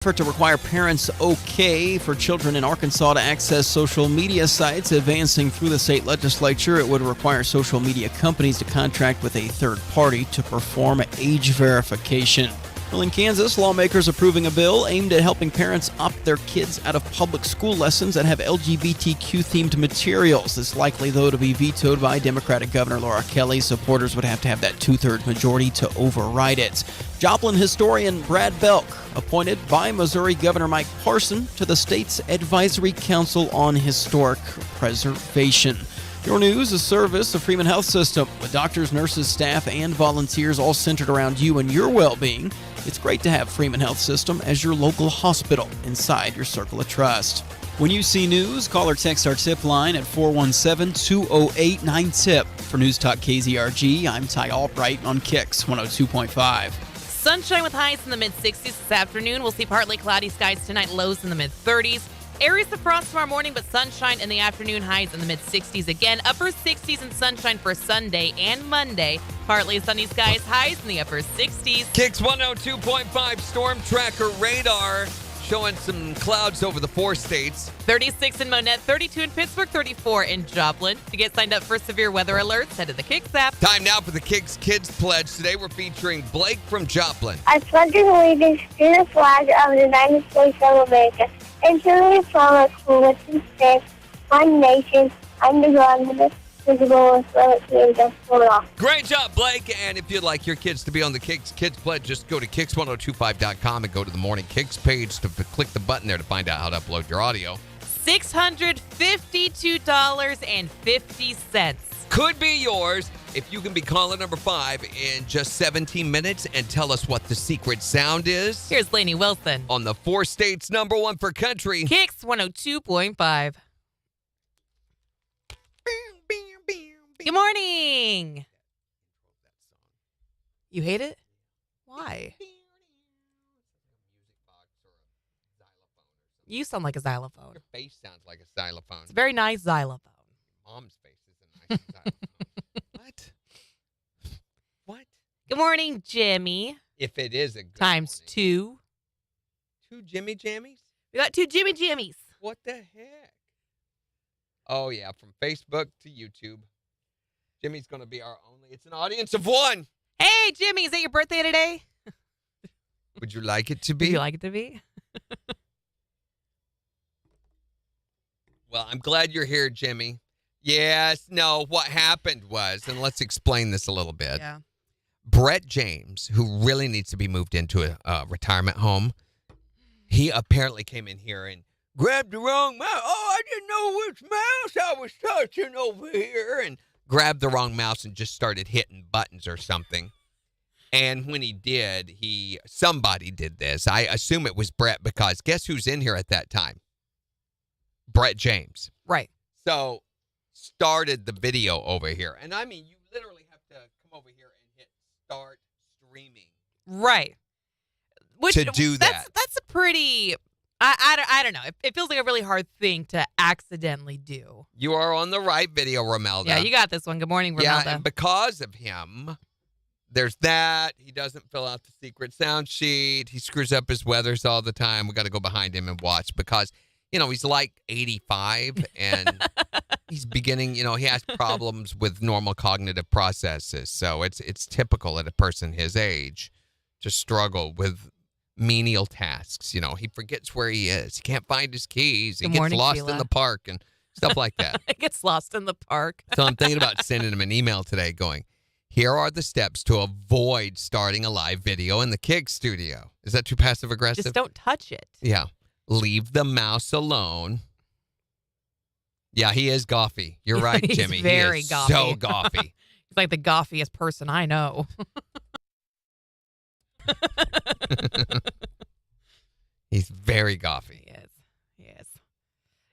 Effort to require parents okay for children in Arkansas to access social media sites advancing through the state legislature. It would require social media companies to contract with a third party to perform age verification. Well, in Kansas, lawmakers approving a bill aimed at helping parents opt their kids out of public school lessons that have LGBTQ-themed materials. It's likely, though, to be vetoed by Democratic Governor Laura Kelly. Supporters would have to have that two-thirds majority to override it. Joplin historian Brad Belk appointed by Missouri Governor Mike Parson to the state's Advisory Council on Historic Preservation. Your News, a service of Freeman Health System with doctors, nurses, staff, and volunteers all centered around you and your well-being. It's great to have Freeman Health System as your local hospital inside your circle of trust. When you see news, call or text our tip line at 417-208-9TIP. For News Talk KZRG, I'm Ty Albright on KIX 102.5. Sunshine with highs in the mid-60s this afternoon. We'll see partly cloudy skies tonight, lows in the mid-30s. Areas of frost tomorrow morning, but sunshine in the afternoon, highs in the mid-60s again. Upper 60s and sunshine for Sunday and Monday. Partly sunny skies, highs in the upper 60s. KIX 102.5 Storm Tracker radar showing some clouds over the 4 states. 36 in Monette, 32 in Pittsburgh, 34 in Joplin. To get signed up for severe weather alerts, head to the KIX app. Time now for the KIX Kids Pledge. Today we're featuring Blake from Joplin. I pledge allegiance to the flag of the United States of America and to the republic for which it stands, one nation, under God, indivisible, with liberty and justice for all. Great job, Blake. And if you'd like your kids to be on the KIX Kids Pledge, just go to KIX1025.com and go to the Morning KIX page to click the button there to find out how to upload your audio. $652.50. Could be yours if you can be caller number 5 in just 17 minutes and tell us what the secret sound is. Here's Lainey Wilson On the 4 states, number 1 for country. KIX 102.5. Good morning. You hate it? Why? You sound like a xylophone. Your face sounds like a xylophone. It's a very nice xylophone. Mom's face is a nice xylophone. What? Good morning, Jimmy. If it is a good Times morning. 2. 2 Jimmy Jammies? We got 2 Jimmy Jimmies. What the heck? Oh, yeah, from Facebook to YouTube. Jimmy's going to be our only. It's an audience of 1. Hey, Jimmy, is it your birthday today? Would you like it to be? Would you like it to be? Well, I'm glad you're here, Jimmy. Yes, no, what happened was, and let's explain this a little bit. Yeah. Brett James, who really needs to be moved into a retirement home, he apparently came in here and grabbed the wrong mouse. Oh, I didn't know which mouse I was touching over here. And grabbed the wrong mouse and just started hitting buttons or something. And when he did, somebody did this. I assume it was Brett because guess who's in here at that time? Brett James. Right. So started the video over here. And I mean, you literally have to come over here and hit start streaming. Right. To do that. That's a pretty, I don't know. It feels like a really hard thing to accidentally do. You are on the right video, Romelda. Yeah, you got this one. Good morning, Romelda. Yeah, and because of him, there's that. He doesn't fill out the secret sound sheet. He screws up his weathers all the time. We got to go behind him and watch because, he's like 85 and he's beginning, he has problems with normal cognitive processes. So it's typical at a person his age to struggle with menial tasks. He forgets where he is. He can't find his keys. He gets lost in the park and stuff like that. It gets lost in the park. So I'm thinking about sending him an email today going, here are the steps to avoid starting a live video in the KIX studio. Is that too passive aggressive? Just don't touch it. Yeah. Leave the mouse alone. Yeah, he is goffy. You're right, Jimmy. He's very he is goffy. So goffy. He's like the goffiest person I know. He's very goffy. He is.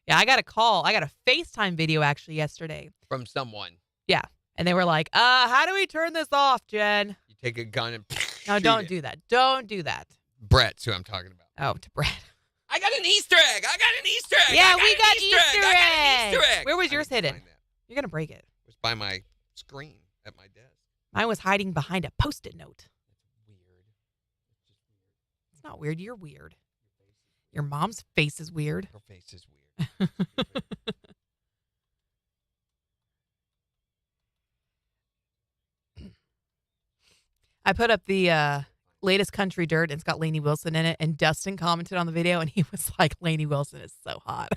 Yeah, I got a call. I got a FaceTime video actually yesterday. From someone. Yeah. And they were like, how do we turn this off, Jen? You take a gun and No, don't do that. Don't do that. Brett's who I'm talking about. Oh, to Brett. I got an Easter egg. Yeah, we got Easter I got an Easter egg. Where was yours hidden? You're going to break it. It was by my screen at my desk. Mine was hiding behind a Post-it note. Weird. It's just weird. It's not weird. You're weird. Your Your mom's face is weird. Her face is weird. I put up the latest country dirt, and it's got Lainey Wilson in it, and Dustin commented on the video, and he was like, Lainey Wilson is so hot.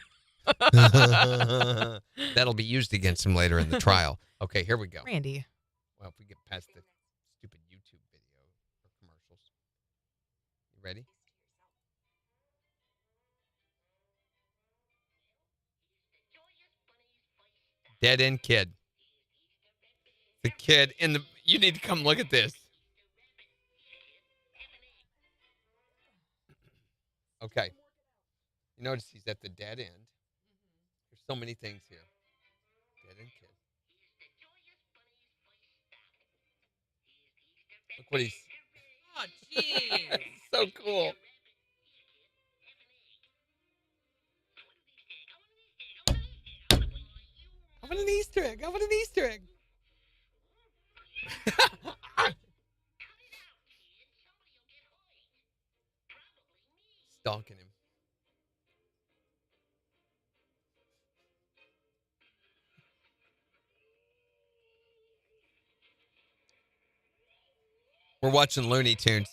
That'll be used against him later in the trial. Okay, here we go. Randy. Well, if we get past the stupid YouTube video or commercials. You ready? Dead end kid. The kid in the... You need to come look at this. Okay. You notice he's at the dead end. There's so many things here. Dead end kid. Look what he's... Oh, jeez. So cool. I want an Easter egg. I want an Easter egg. Stalking him. We're watching Looney Tunes.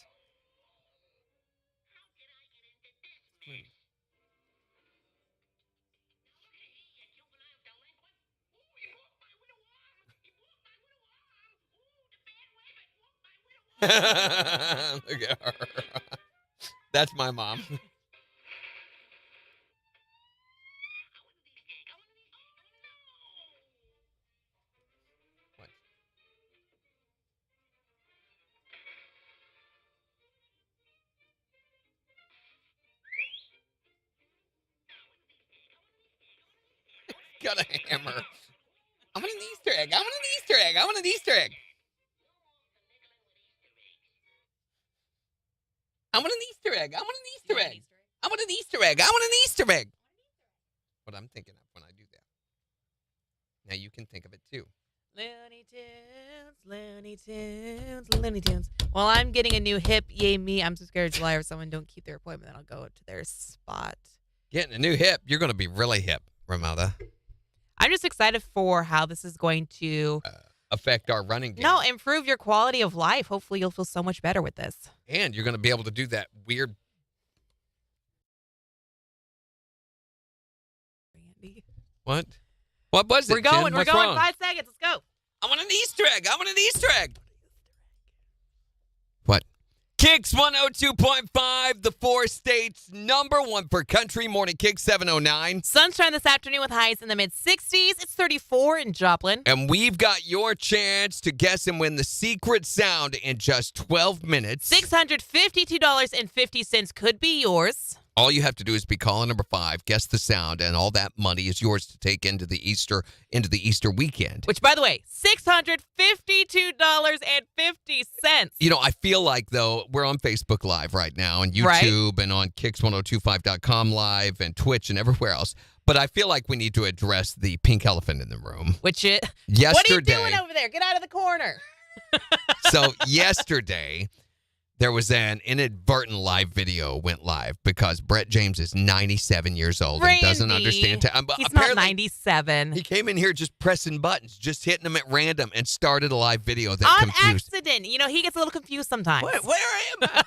Look at her. That's my mom. What? Got a hammer. I want an Easter egg. I want an Easter egg. I want an Easter egg. I want an Easter egg. I want an Easter egg. I want an Easter egg. I want an Easter egg. What I'm thinking of when I do that. Now you can think of it too. Looney Tunes, Looney Tunes, Looney Tunes. Well, I'm getting a new hip. Yay me. I'm so scared July or someone don't keep their appointment. Then I'll go to their spot. Getting a new hip. You're going to be really hip, Ramelda. I'm just excited for how this is going to affect our running game. No, improve your quality of life. Hopefully you'll feel so much better with this. And you're going to be able to do that weird. Randy. What? What was it? We're going. Jen? We're What's going. wrong? 5 seconds. Let's go. I want an Easter egg. I want an Easter egg. What? KIX 102.5, the 4 states number 1 for country. Morning KIX 709. Sunshine this afternoon with highs in the mid-60s. It's 34 in Joplin. And we've got your chance to guess and win the secret sound in just 12 minutes. $652.50 could be yours. All you have to do is be caller number 5, guess the sound, and all that money is yours to take into the Easter weekend. Which, by the way, $652.50. You know, I feel like, though, we're on Facebook Live right now, and YouTube, and on KIX1025.com Live, and Twitch, and everywhere else. But I feel like we need to address the pink elephant in the room. Yesterday. What are you doing over there? Get out of the corner. So yesterday, there was an inadvertent live video went live because Brett James is 97 years old and doesn't understand. He's not 97. He came in here just pressing buttons, just hitting them at random, and started a live video that on confused. accident. You know, he gets a little confused sometimes. Where am I?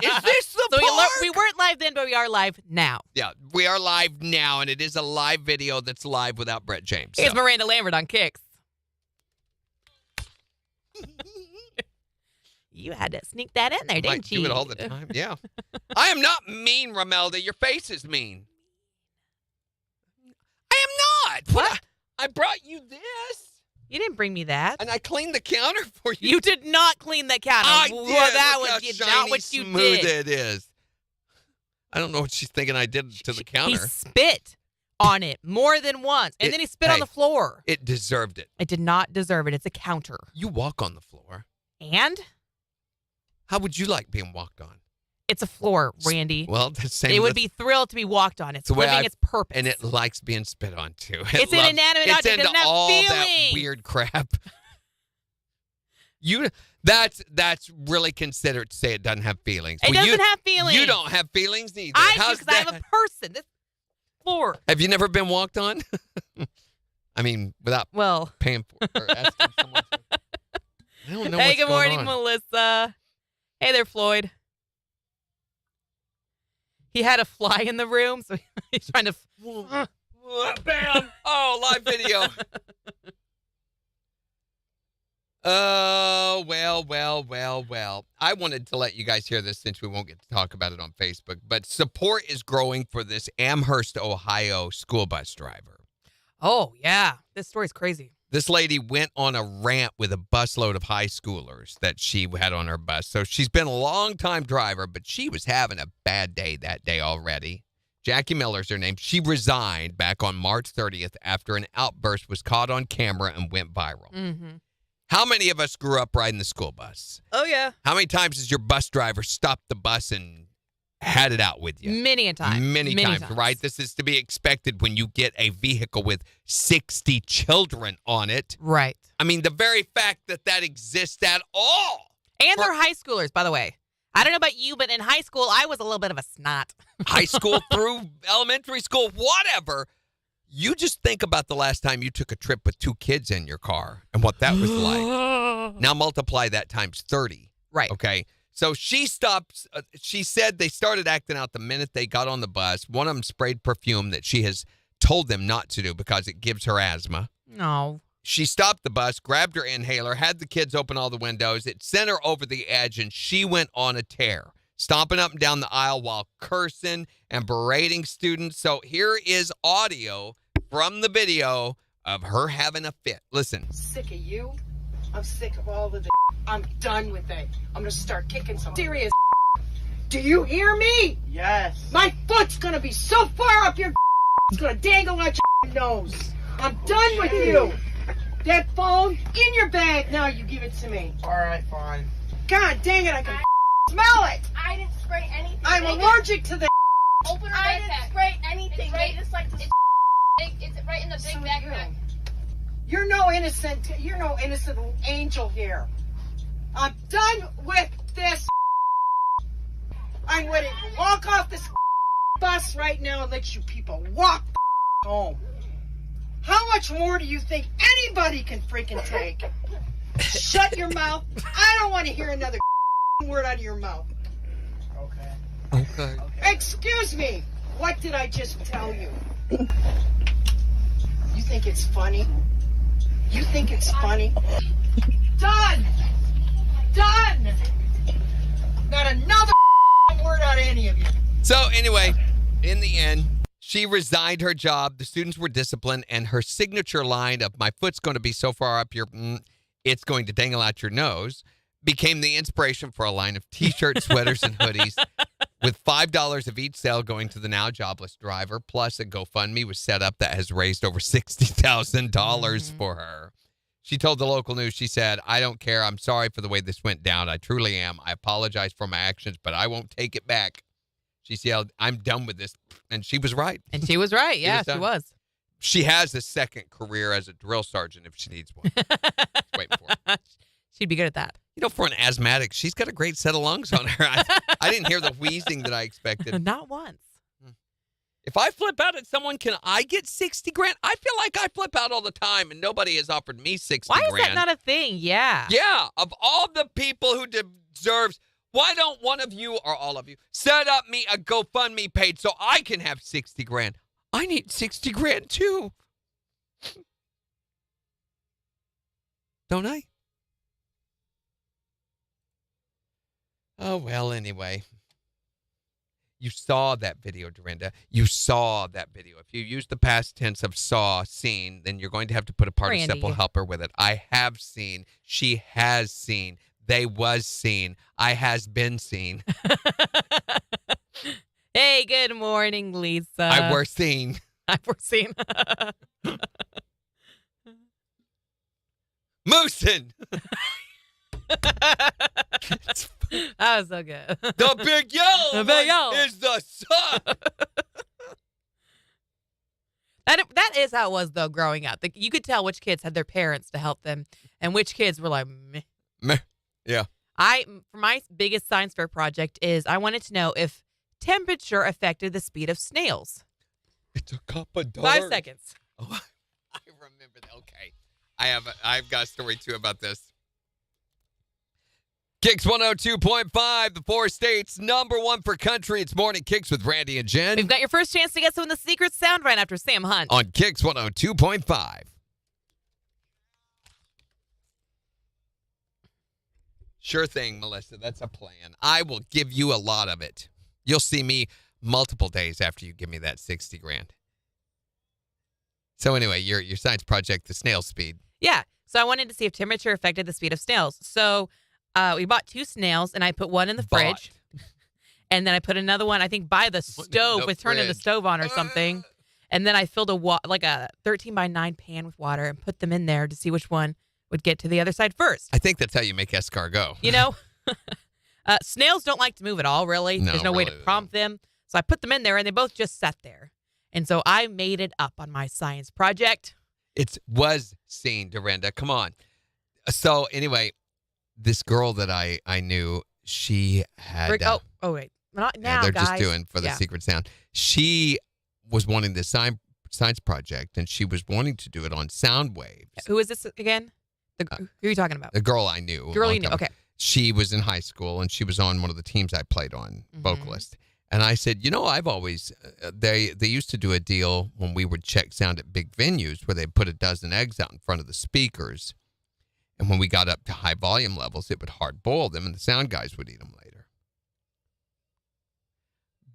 Is this the park? We weren't live then, but we are live now. Yeah, we are live now, and it is a live video that's live without Brett James. Here's Miranda Lambert on KIX. You had to sneak that in there, didn't you? I do it all the time, yeah. I am not mean, Ramelda. Your face is mean. I am not. What? I brought you this. You didn't bring me that. And I cleaned the counter for you. You did not clean the counter. I did. Well, that Look was how not shiny what you smooth did. it is. I don't know what she's thinking I did to the counter. He spit on it more than once, and then he spit on the floor. It deserved it. It did not deserve it. It's a counter. You walk on the floor. And? How would you like being walked on? It's a floor, Randy. Well, the same. They would be thrilled to be walked on. It's the way living its purpose. And it likes being spit on, too. It's an inanimate object. It doesn't have all feelings. that weird crap. That's really considerate to say it doesn't have feelings. It doesn't have feelings. You don't have feelings neither. I How's do because I that? have a person. This floor. Have you never been walked on? I mean, without paying for or asking someone to. I don't know Hey, what's good going morning, on. Melissa. Hey there, Floyd. He had a fly in the room, so he's trying to. Bam! Oh, live video. Oh, well. I wanted to let you guys hear this since we won't get to talk about it on Facebook, but support is growing for this Amherst, Ohio school bus driver. Oh, yeah. This story's crazy. This lady went on a rant with a busload of high schoolers that she had on her bus. So she's been a long-time driver, but she was having a bad day that day already. Jackie Miller's her name. She resigned back on March 30th after an outburst was caught on camera and went viral. Mm-hmm. How many of us grew up riding the school bus? Oh, yeah. How many times has your bus driver stopped the bus and had it out with you? Many a time. Many times, right? This is to be expected when you get a vehicle with 60 children on it. Right. I mean, the very fact that exists at all. And they're high schoolers, by the way. I don't know about you, but in high school, I was a little bit of a snot. High school through elementary school, whatever. You just think about the last time you took a trip with 2 kids in your car and what that was like. Now multiply that times 30. Right. Okay. So she stops. She said they started acting out the minute they got on the bus. One of them sprayed perfume that she has told them not to do because it gives her asthma. No. She stopped the bus, grabbed her inhaler, had the kids open all the windows. It sent her over the edge, and she went on a tear, stomping up and down the aisle while cursing and berating students. So here is audio from the video of her having a fit. Listen. Sick of you. I'm sick of all of the I'm done with it. I'm going to start kicking some serious Do you hear me? Yes. My foot's going to be so far up your it's going to dangle out your nose. I'm done with you. That phone in your bag. Now you give it to me. All right, fine. God dang it, I can smell it. I didn't spray anything. I'm allergic to the Open her I backpack. didn't spray anything. It's right- They just like to. It's right in the big So backpack. You're no innocent angel here. I'm done with this. I'm ready to walk off this bus right now and let you people walk home. How much more do you think anybody can freaking take? Shut your mouth. I don't want to hear another word out of your mouth. Okay. Excuse me. What did I just tell you? You think it's funny? You think it's funny? Done! Done! Not another word out of any of you. So anyway, in the end, she resigned her job. The students were disciplined, and her signature line of "my foot's going to be so far up your, it's going to dangle out your nose," became the inspiration for a line of T-shirts, sweaters, and hoodies, with $5 of each sale going to the now jobless driver. Plus, a GoFundMe was set up that has raised over $60,000 for her. She told the local news, she said, "I don't care. I'm sorry for the way this went down. I truly am. I apologize for my actions, but I won't take it back." She yelled, "I'm done with this." And she was right. And she was right. Yeah, she done. was. She has a second career as a drill sergeant if she needs one. Just waiting for it. She'd be good at that. You know, for an asthmatic, she's got a great set of lungs on her. I didn't hear the wheezing that I expected. Not once. If I flip out at someone, can I get 60 grand? I feel like I flip out all the time, and nobody has offered me 60 Why grand. is that not a thing? Yeah. Yeah, of all the people who deserves, why don't one of you or all of you set up me a GoFundMe page so I can have 60 grand? I need 60 grand too. Don't I? Oh, well, anyway. You saw that video, Dorinda. You saw that video. If you use the past tense of saw, seen, then you're going to have to put a participle Randy. helper with it. I have seen. She has seen. They was seen. I has been seen. Hey, good morning, Lisa. I were seen. I were seen. Moosin. That was so good. The big yellow The big one yellow. is the sun. That is how it was, though, growing up. You could tell which kids had their parents to help them and which kids were like, meh. Meh. Yeah. For my biggest science fair project is I wanted to know if temperature affected the speed of snails. It's a cup of dark. 5 seconds. Oh, I remember that. Okay. I've got a story, too, about this. KIX 102.5, the 4 states, number 1 for country. It's Morning KIX with Randy and Jen. We've got your first chance to get some of the secret sound right after Sam Hunt. On KIX 102.5. Sure thing, Melissa. That's a plan. I will give you a lot of it. You'll see me multiple days after you give me that 60 grand. So anyway, your science project, the snail speed. Yeah. So I wanted to see if temperature affected the speed of snails. So we bought 2 snails, and I put one in the fridge. And then I put another one, I think, by the stove with turning the stove on or something. And then I filled a 13 by 9 pan with water and put them in there to see which one would get to the other side first. I think that's how you make escargot. You know, snails don't like to move at all, really. No, There's no way to really prompt them. So I put them in there, and they both just sat there. And so I made it up on my science project. It was seen, Dorinda. Come on. So anyway, this girl that I knew, she had... wait. Not now, they're guys. just doing for the secret sound. She was wanting this science project, and she was wanting to do it on sound waves. Who is this again? Who are you talking about? The girl I knew. Girl you knew, okay. She was in high school, and she was on one of the teams I played on, vocalist. And I said, I've always, they used to do a deal when we would check sound at big venues where they'd put a dozen eggs out in front of the speakers. And when we got up to high volume levels, it would hard boil them, and the sound guys would eat them later.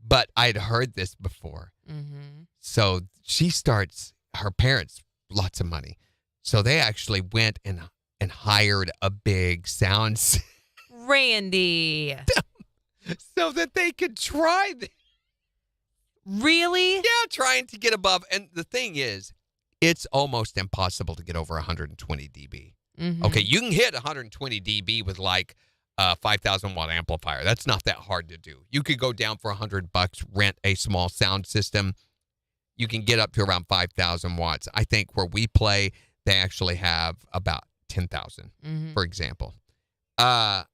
But I'd heard this before. So she starts, her parents, lots of money. So they actually went and hired a big sound system. Randy. So that they could try this. Really? Yeah, trying to get above. And the thing is, it's almost impossible to get over 120 dB. Okay, you can hit 120 dB with like a 5,000 watt amplifier. That's not that hard to do. You could go down for $100, rent a small sound system. You can get up to around 5,000 watts. I think where we play, they actually have about 10,000, for example. But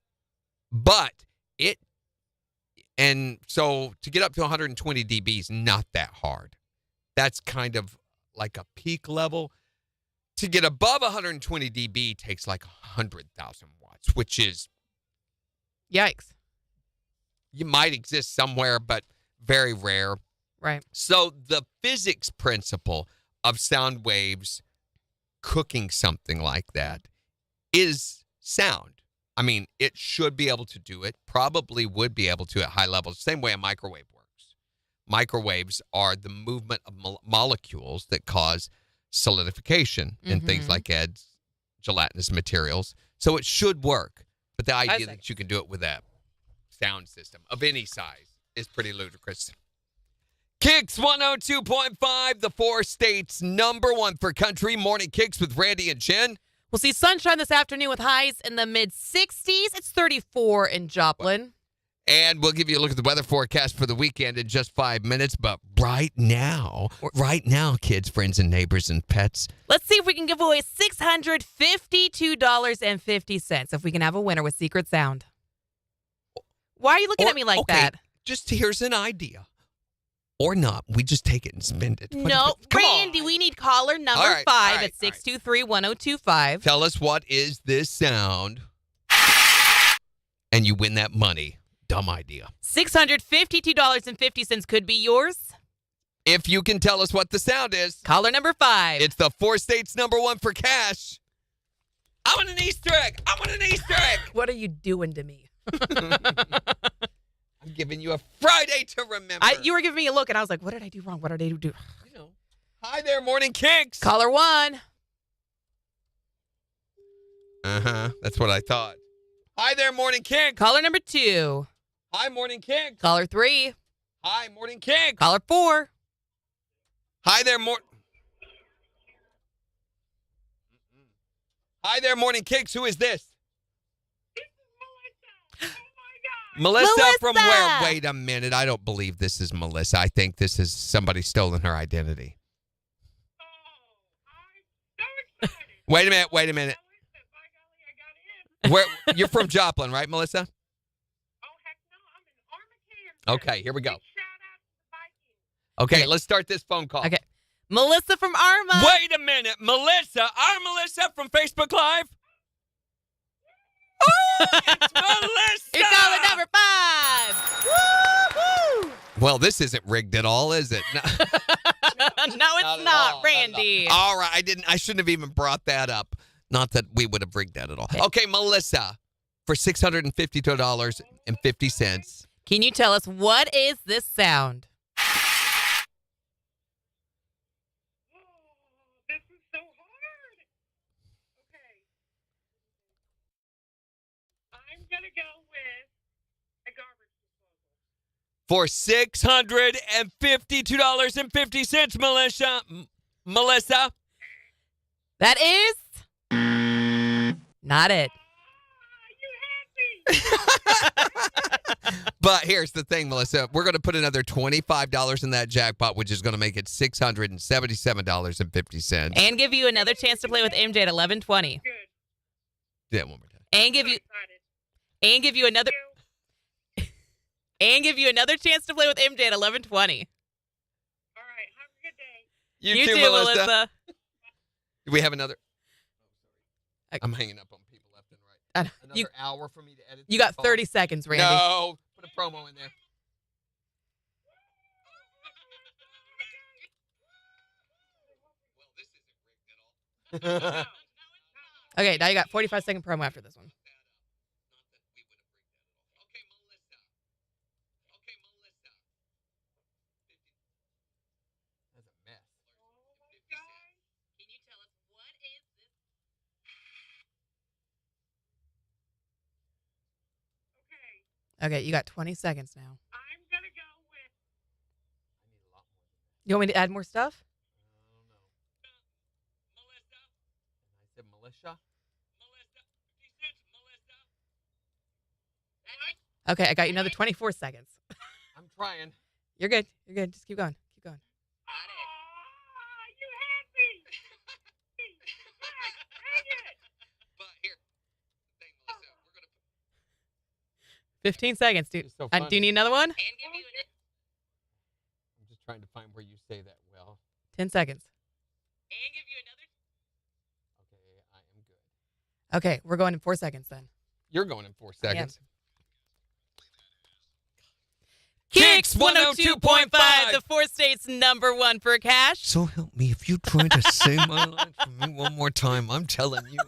so to get up to 120 dB is not that hard. That's kind of like a peak level. To get above 120 dB takes like 100,000 watts, which is... Yikes. You might exist somewhere, but very rare. Right. So the physics principle of sound waves cooking something like that is sound. I mean, it should be able to do it, probably would be able to at high levels, same way a microwave works. Microwaves are the movement of molecules that cause solidification in things like gelatinous materials. So it should work. But the idea that you can do it with a sound system of any size is pretty ludicrous. KIX 102.5, the 4 states, number 1 for country. Morning KIX with Randy and Jen. We'll see sunshine this afternoon with highs in the mid-60s. It's 34 in Joplin. And we'll give you a look at the weather forecast for the weekend in just 5 minutes. But right now, kids, friends, and neighbors and pets. Let's see if we can give away $652.50 if we can have a winner with Secret Sound. Why are you looking at me like that? Just here's an idea. Or not. We just take it and spend it. No, Randy, we need caller number 5 at 623-1025. Tell us what is this sound. And you win that money. Dumb idea. $652.50 could be yours. If you can tell us what the sound is. Caller number 5. It's the 4 states number 1 for cash. I want an Easter egg. I want an Easter egg. What are you doing to me? I'm giving you a Friday to remember. You were giving me a look, and I was like, what did I do wrong? What did I do? Hi there, Morning KIX. Caller 1. That's what I thought. Hi there, Morning KIX. Caller number 2. Hi, Morning KIX. Caller 3. Hi, Morning KIX. Caller 4. Hi there, Hi there, Morning KIX. Who is this? This is Melissa. Melissa Melissa! from where? Wait a minute. I don't believe this is Melissa. I think this is somebody stolen her identity. Oh, I'm so excited. Wait a minute. By golly, I got in. Where you're from Joplin, right, Melissa? Oh, heck no. I'm in Armageddon. Okay, here we go. Big shout out to the Vikings. Okay, Okay. let's start this phone call. Okay. Melissa from Arma. Wait a minute, Melissa. Our Melissa from Facebook Live. Oh, it's Melissa. It's caller number 5. Woo-hoo! Well, this isn't rigged at all, is it? No, No, it's at all, not, Randy. All right, I shouldn't have even brought that up. Not that we would have rigged that at all. Okay, Melissa, for $652.50. Can you tell us what is this sound? Oh, this is so hard. Okay. I'm going to go with a garbage disposal. For $652.50, Melissa. That is not it. You had me. But here's the thing, Melissa. We're going to put another $25 in that jackpot, which is going to make it $677.50. And give you another chance to play with MJ at 11:20. Good. Do that one more time. And give you Excited. another Thank you. and give you another chance to play with MJ at 11:20. All right. Have a good day. You too, Melissa. Do we have another? I- I'm hanging up on people left and right. Another You, hour for me to edit. you this got call? 30 seconds, Randy. No, put a promo in there. Well, this isn't rigged at all. Okay, now you got 45-second promo after this one. Okay, Melissa. That's a mess. Can you tell us what is this? Okay. Okay, you got 20 seconds now. I'm going to go with I need a lot more. You want me to add more stuff? Melissa. I said militia. Melissa. He said Melissa. Okay, I got you another 24 seconds. I'm trying. You're good. You're good. Just keep going. Keep going. you had me. Dang it. But here, the thing, Melissa, we're gonna. 15 seconds, dude. It's so Do you funny. need another one? I'm just trying to find where you say that well. 10 seconds. Okay, I am good. Okay, we're going in 4 seconds then. You're going in 4 I am. seconds. KIX 102.5, the 4 states #1 for cash. So help me, if you try to say my line for me one more time, I'm telling you.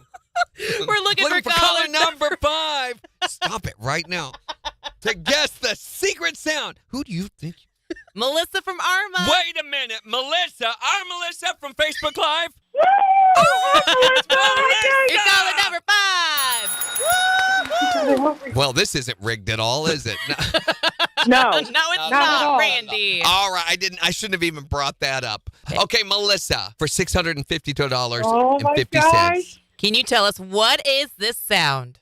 We're looking for caller number 5. Stop it right now. To guess the secret sound. Who do you think? Melissa from Arma. Wait a minute, Melissa. Our Melissa from Facebook Live. It's caller number 5. Well, this isn't rigged at all, is it? No. No, it's Not not, at all. Randy. All right, I shouldn't have even brought that up. Okay, Melissa, for $652.50. Oh my gosh. Can you tell us what is this sound?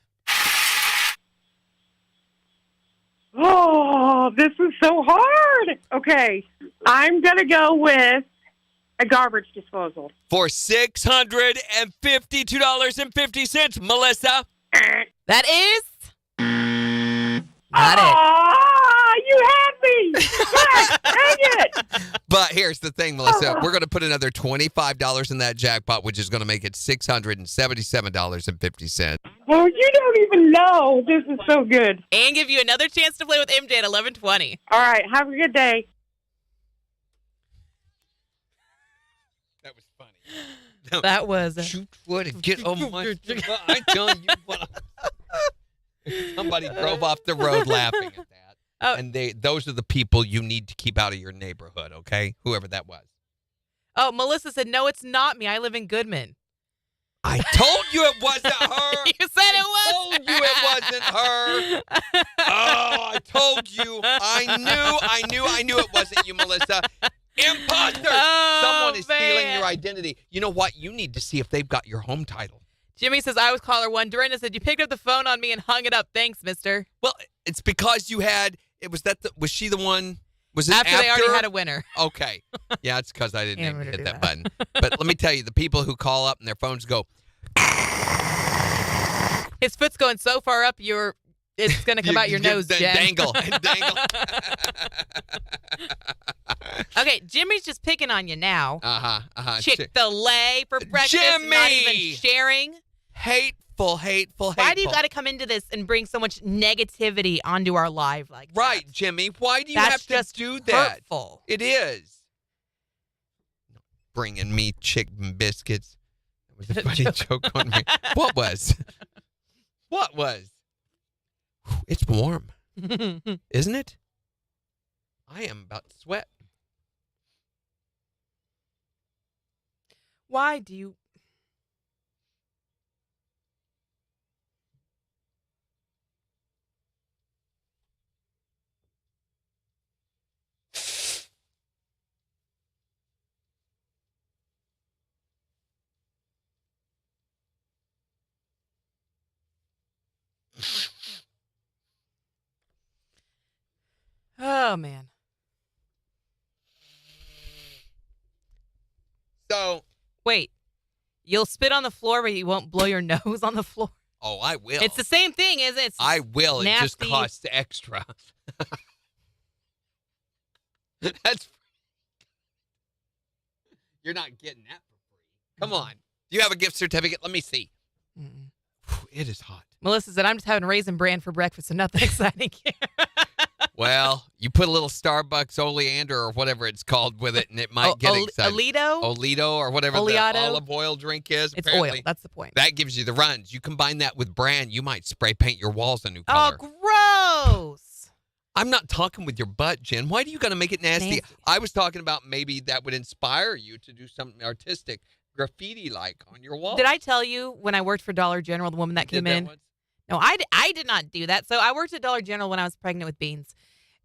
Oh, this is so hard. Okay, I'm going to go with a garbage disposal. For $652.50, Melissa. That is not it. Oh, you had me. Yes, dang it. But here's the thing, Melissa. We're going to put another $25 in that jackpot, which is going to make it $677.50. Oh, you don't even know. This is so good. And give you another chance to play with MJ at 11:20. All right, have a good day. That was funny. That was Shoot what and get on my... I tell you what. Somebody drove off the road laughing at that. Oh. And those are the people you need to keep out of your neighborhood, okay? Whoever that was. Oh, Melissa said, no, it's not me. I live in Goodman. I told you it wasn't her. You said it was. I told you it wasn't her. Oh, I told you. I knew it wasn't you, Melissa. Imposter. Oh, Someone is stealing man. your identity. You know what? You need to see if they've got your home title. Jimmy says, I was caller 1. Dorinda said, you picked up the phone on me and hung it up. Thanks, mister. Well, it's because you had. Was she the one? Was it After they already had a winner. Okay. Yeah, it's because I didn't Yeah, even I'm gonna hit do that that. button. But let me tell you, the people who call up and their phones go, His foot's going so far up, it's going to come out your nose, Jen. Dangle. Okay, Jimmy's just picking on you now. Chick-fil-A for breakfast, Jimmy! not even sharing. Hateful. Why do you got to come into this and bring so much negativity onto our live like that? Right, Jimmy. Why do you That's have to just do that? hurtful. It is. Bringing me chicken biscuits. That was a funny joke on me. What was? It's warm, isn't it? I am about to sweat. Why do you... Oh, man. So, Wait. You'll spit on the floor, but you won't blow your nose on the floor? oh, I will. It's the same thing, isn't it? It's I will. It just nasty. costs extra. That's. You're not getting that for free. Come on. Do you have a gift certificate? Let me see. Mm-mm. Whew, it is hot. Melissa said, I'm just having Raisin Bran for breakfast, so nothing exciting here. Well, you put a little Starbucks oleander or whatever it's called with it, and it might get exciting. Olito or whatever Oleato? the olive oil drink is. It's Apparently, oil. That's the point. that gives you the runs. You combine that with bran, you might spray paint your walls a new color. Oh, gross. I'm not talking with your butt, Jen. Why do you got to make it nasty? Nasty. I was talking about maybe that would inspire you to do something artistic, graffiti-like on your wall. Did I tell you when I worked for Dollar General, the woman that came in? No, I did not do that. So I worked at Dollar General when I was pregnant with Beans.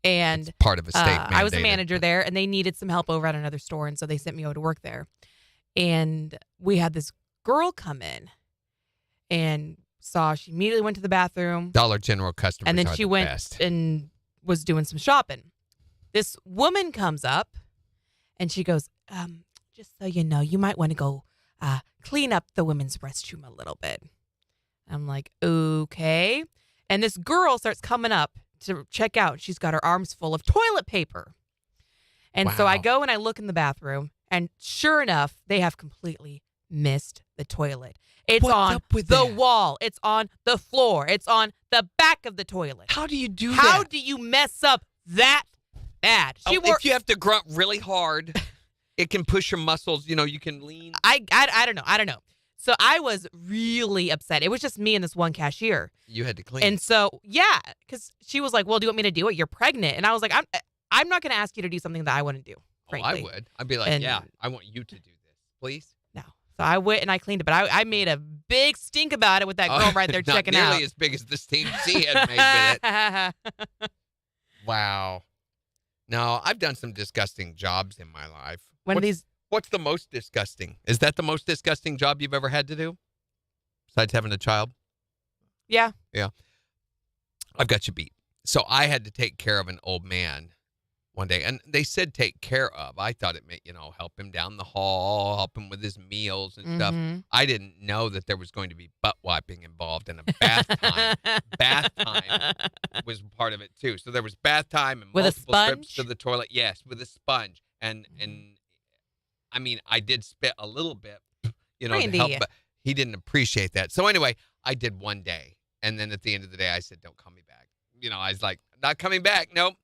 And It's part of a state I was a mandated. manager there, and they needed some help over at another store, and so they sent me over to work there. And we had this girl come in and she immediately went to the bathroom, Dollar General customers and then are she the went best. and was doing some shopping. This woman comes up, and she goes, just so you know, you might want to go clean up the women's restroom a little bit. I'm like, okay. And this girl starts coming up to check out. She's got her arms full of toilet paper. And so I Wow. go and I look in the bathroom, and sure enough, they have completely missed the toilet. It's What's on up with the that? wall. It's on the floor. It's on the back of the toilet. How do you do How that? do you mess up that bad? If you have to grunt really hard, it can push your muscles. You know, you can lean. I don't know. So I was really upset. It was just me and this one cashier. You had to clean. And so, yeah, because she was like, well, do you want me to do it? You're pregnant. And I was like, I'm not going to ask you to do something that I wouldn't do, frankly. I would. I'd be like, And- yeah, I want you to do this, please. No. So I went and I cleaned it, but I made a big stink about it with that girl right there Not checking nearly out. as big as the stink she had made with it. Wow. No, I've done some disgusting jobs in my life. One of these. What's the most disgusting? Is that the most disgusting job you've ever had to do? Besides having a child? Yeah. I've got you beat. So I had to take care of an old man one day. And they said take care of. I thought it meant, help him down the hall, help him with his meals and stuff. Mhm. I didn't know that there was going to be butt wiping involved in a bath time. Bath time was part of it too. So there was bath time and With a multiple trips sponge? to the toilet. Yes, with a sponge. And I mean, I did spit a little bit, to Randy. help, but he didn't appreciate that. So anyway, I did one day. And then at the end of the day, I said, don't call me back. I was like, not coming back. Nope.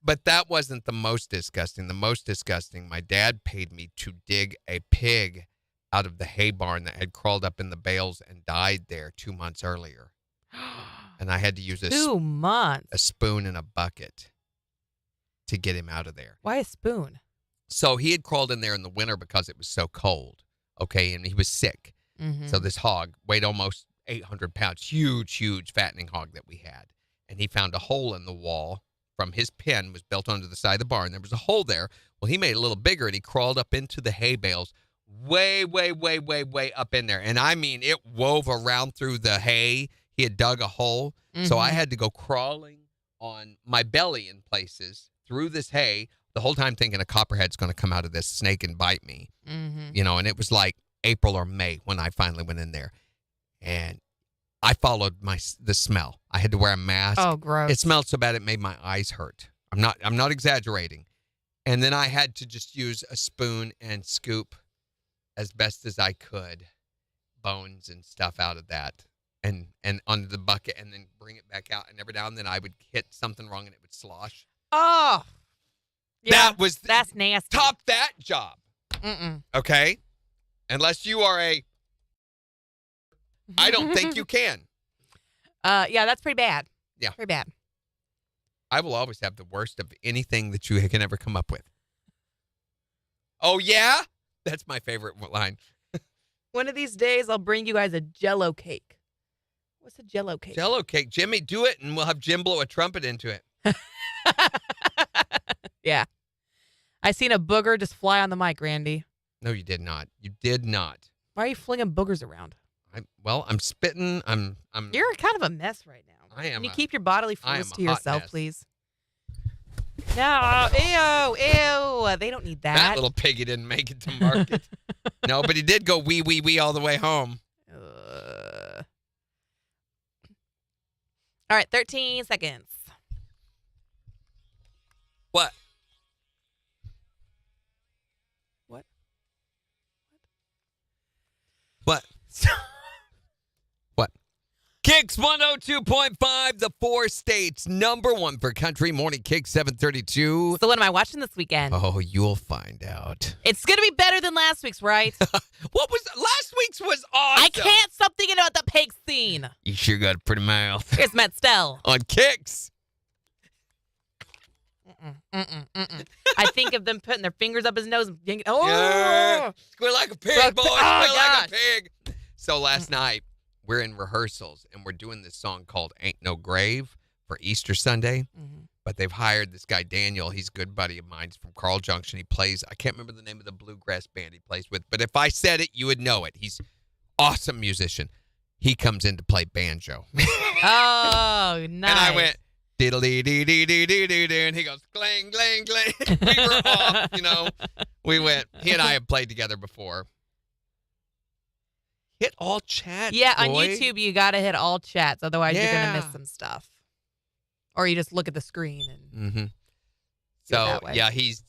But that wasn't the most disgusting. The most disgusting, my dad paid me to dig a pig out of the hay barn that had crawled up in the bales and died there 2 months earlier. And I had to use 2 months. a spoon and a bucket to get him out of there. Why a spoon? So he had crawled in there in the winter because it was so cold, okay, and he was sick. Mm-hmm. So this hog weighed almost 800 pounds, huge fattening hog that we had. And he found a hole in the wall from his pen, was built onto the side of the barn. There was a hole there. Well, he made it a little bigger, and he crawled up into the hay bales way up in there. And I mean, it wove around through the hay. He had dug a hole. So I had to go crawling on my belly in places through this hay, the whole time thinking a copperhead's going to come out of this snake and bite me. Mm-hmm. And it was like April or May when I finally went in there. And I followed the smell. I had to wear a mask. Oh, gross. It smelled so bad it made my eyes hurt. I'm not exaggerating. And then I had to just use a spoon and scoop as best as I could bones and stuff out of that and onto the bucket and then bring it back out. And every now and then I would hit something wrong and it would slosh. Oh. Yeah, that's nasty. Top that job. Mm-mm. Okay? Unless you are I don't think you can. Yeah, that's pretty bad. Yeah. Pretty bad. I will always have the worst of anything that you can ever come up with. Oh, yeah? That's my favorite line. One of these days, I'll bring you guys a Jell-O cake. What's a Jell-O cake? Jell-O cake. Jimmy, do it, and we'll have Jim blow a trumpet into it. Yeah. I seen a booger just fly on the mic, Randy. No, you did not. You did not. Why are you flinging boogers around? I'm spitting. I'm. You're kind of a mess right now. I am. Can you keep your bodily fluids to yourself, mess. Please? No. Ew. They don't need that. That little piggy didn't make it to market. No, but he did go wee all the way home. All right, 13 seconds. What? What? What? KIX 102.5, the 4 states, #1 for country. Morning KIX 732. So what am I watching this weekend? Oh, you'll find out. It's going to be better than last week's, right? Last week's was awesome. I can't stop thinking about the pig scene. You sure got a pretty mouth. Here's Matt Stell. On KIX. I think of them putting their fingers up his nose and yanking. Oh, yeah. Squeal like a pig, boy. Squeal like a pig. So last night, we're in rehearsals, and we're doing this song called Ain't No Grave for Easter Sunday. Mm-hmm. But they've hired this guy, Daniel. He's a good buddy of mine. He's from Carl Junction. He plays, I can't remember the name of the bluegrass band he plays with, but if I said it, you would know it. He's awesome musician. He comes in to play banjo. Oh, nice. And I went, diddly-dee-dee-dee-dee-dee-dee, and he goes, clang, clang, clang. We were off, We went, he and I have played together before. Hit all chats, Yeah, on boy. YouTube, you got to hit all chats. Otherwise, you're going to miss some stuff. Or you just look at the screen and Mm-hmm. do it So, that way. yeah, he's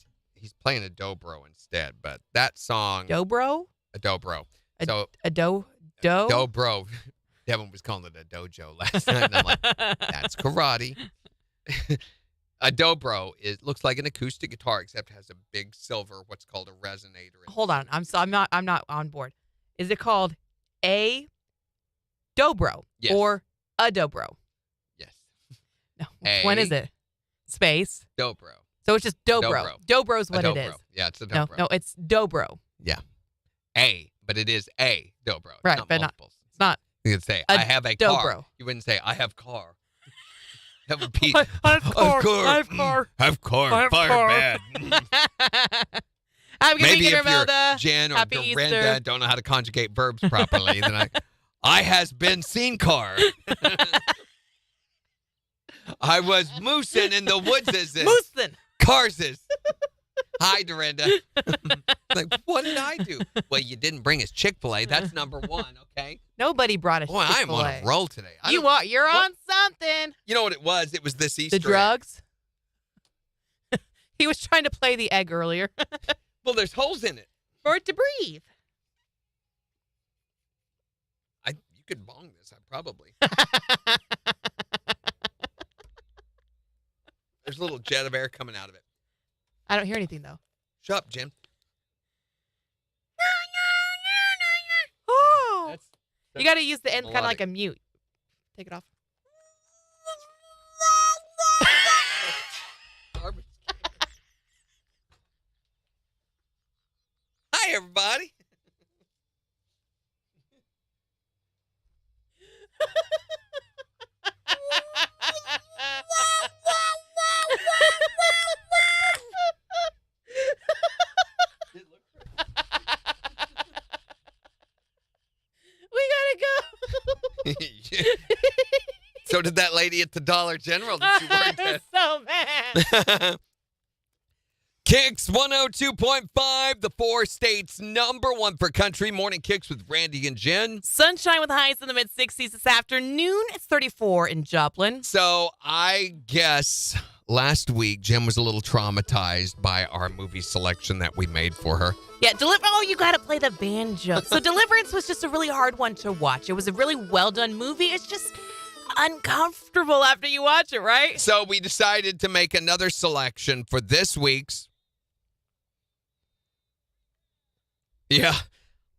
playing a dobro instead, but that song, Dobro? a dobro. A So do? dobro. Devin was calling it a dojo last night, and I'm like, that's karate. A dobro looks like an acoustic guitar, except has a big silver, what's called a resonator. Hold on, I'm not on board. Is it called a dobro Yes. or a dobro? Yes. No. Which one is it? Space. Dobro. So it's just dobro. Dobro's what a it dobro. is. Yeah, it's a dobro. No, it's dobro. Yeah. But it is a dobro. It's Right, not but multiples. It's not. You could say, a I have a dobro. car. You wouldn't say, I have car. That would be, I have car. car. I have car. Have car. I have Fire car. bad. Have a good Maybe weekend, if Romelda. you're Jen or Happy Dorinda Easter. don't know how to conjugate verbs properly, then I has been seen car. I was moosing in the woods. Moosin. Carses. Hi, Dorinda. Like, what did I do? Well, you didn't bring us Chick-fil-A. That's #1, okay? Nobody brought us Boy, I am on Chick-fil-A. a roll today. You're on something. You know what it was? It was this Easter The drugs? He was trying to play the egg earlier. Well, there's holes in it. For it to breathe. You could bong this, probably. There's a little jet of air coming out of it. I don't hear anything, though. Shut up, Jen. Oh. That's You got to use the end kind of melodic. like a mute. Take it off. garbage. Hi, everybody. We gotta go. So did that lady at the Dollar General that you worked at. So mad. KIX 102.5, the 4 states number 1 for country. Morning KIX with Randy and Jen. Sunshine with highs in the mid-60s this afternoon. It's 34 in Joplin. So I guess last week Jen was a little traumatized by our movie selection that we made for her. Yeah, you got to play the banjo. So Deliverance was just a really hard one to watch. It was a really well-done movie. It's just uncomfortable after you watch it, right? So we decided to make another selection for this week's. Yeah.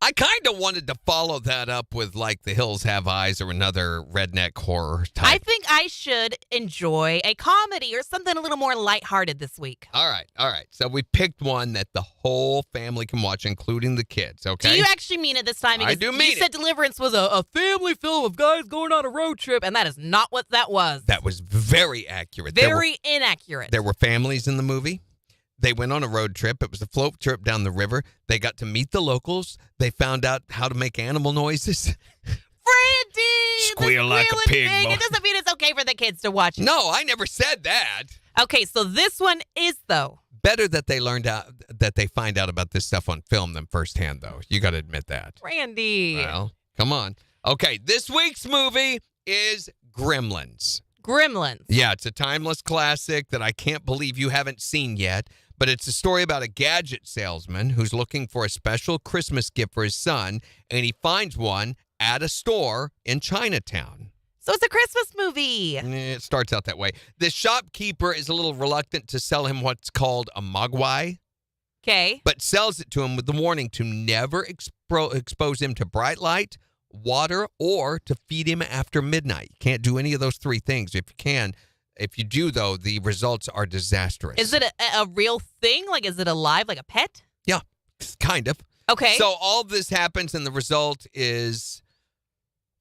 I kind of wanted to follow that up with like The Hills Have Eyes or another redneck horror type. I think I should enjoy a comedy or something a little more lighthearted this week. All right. So we picked one that the whole family can watch, including the kids, okay? Do you actually mean it this time? I do mean You said Deliverance was a family film of guys going on a road trip, and that is not what that was. That was very accurate. Very inaccurate. There were families in the movie. They went on a road trip. It was a float trip down the river. They got to meet the locals. They found out how to make animal noises. Randy! Squeal like a pig, boy. It doesn't mean it's okay for the kids to watch it. No, I never said that. Okay, so this one is, though. Better that they find out about this stuff on film than firsthand, though. You got to admit that. Randy. Well, come on. Okay, this week's movie is Gremlins. Gremlins. Yeah, it's a timeless classic that I can't believe you haven't seen yet, but it's a story about a gadget salesman who's looking for a special Christmas gift for his son, and he finds one at a store in Chinatown. So it's a Christmas movie. It starts out that way. The shopkeeper is a little reluctant to sell him what's called a mogwai, Okay. but sells it to him with the warning to never expose him to bright light, water, or to feed him after midnight. You can't do any of those 3 things. If you do, though, the results are disastrous. Is it a real thing? Like, is it alive, like a pet? Yeah, kind of. Okay. So all this happens, and the result is,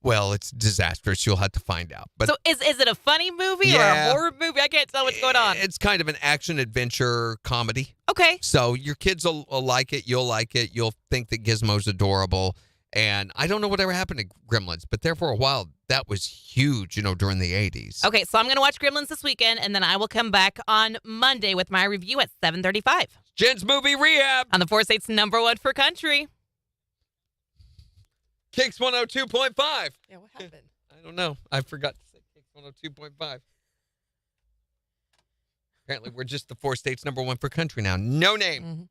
well, it's disastrous. You'll have to find out. But so is it a funny movie or a horror movie? I can't tell what's going on. It's kind of an action-adventure comedy. Okay. So your kids will like it. You'll like it. You'll think that Gizmo's adorable. And I don't know whatever happened to Gremlins, but there for a while, that was huge, during the 80s. Okay, so I'm going to watch Gremlins this weekend, and then I will come back on Monday with my review at 7:35. Jen's Movie Rehab. On the 4 states number 1 for country. KIX 102.5. Yeah, what happened? I don't know. I forgot to say KIX 102.5. Apparently, we're just the 4 states number 1 for country now. No name. Mm-hmm.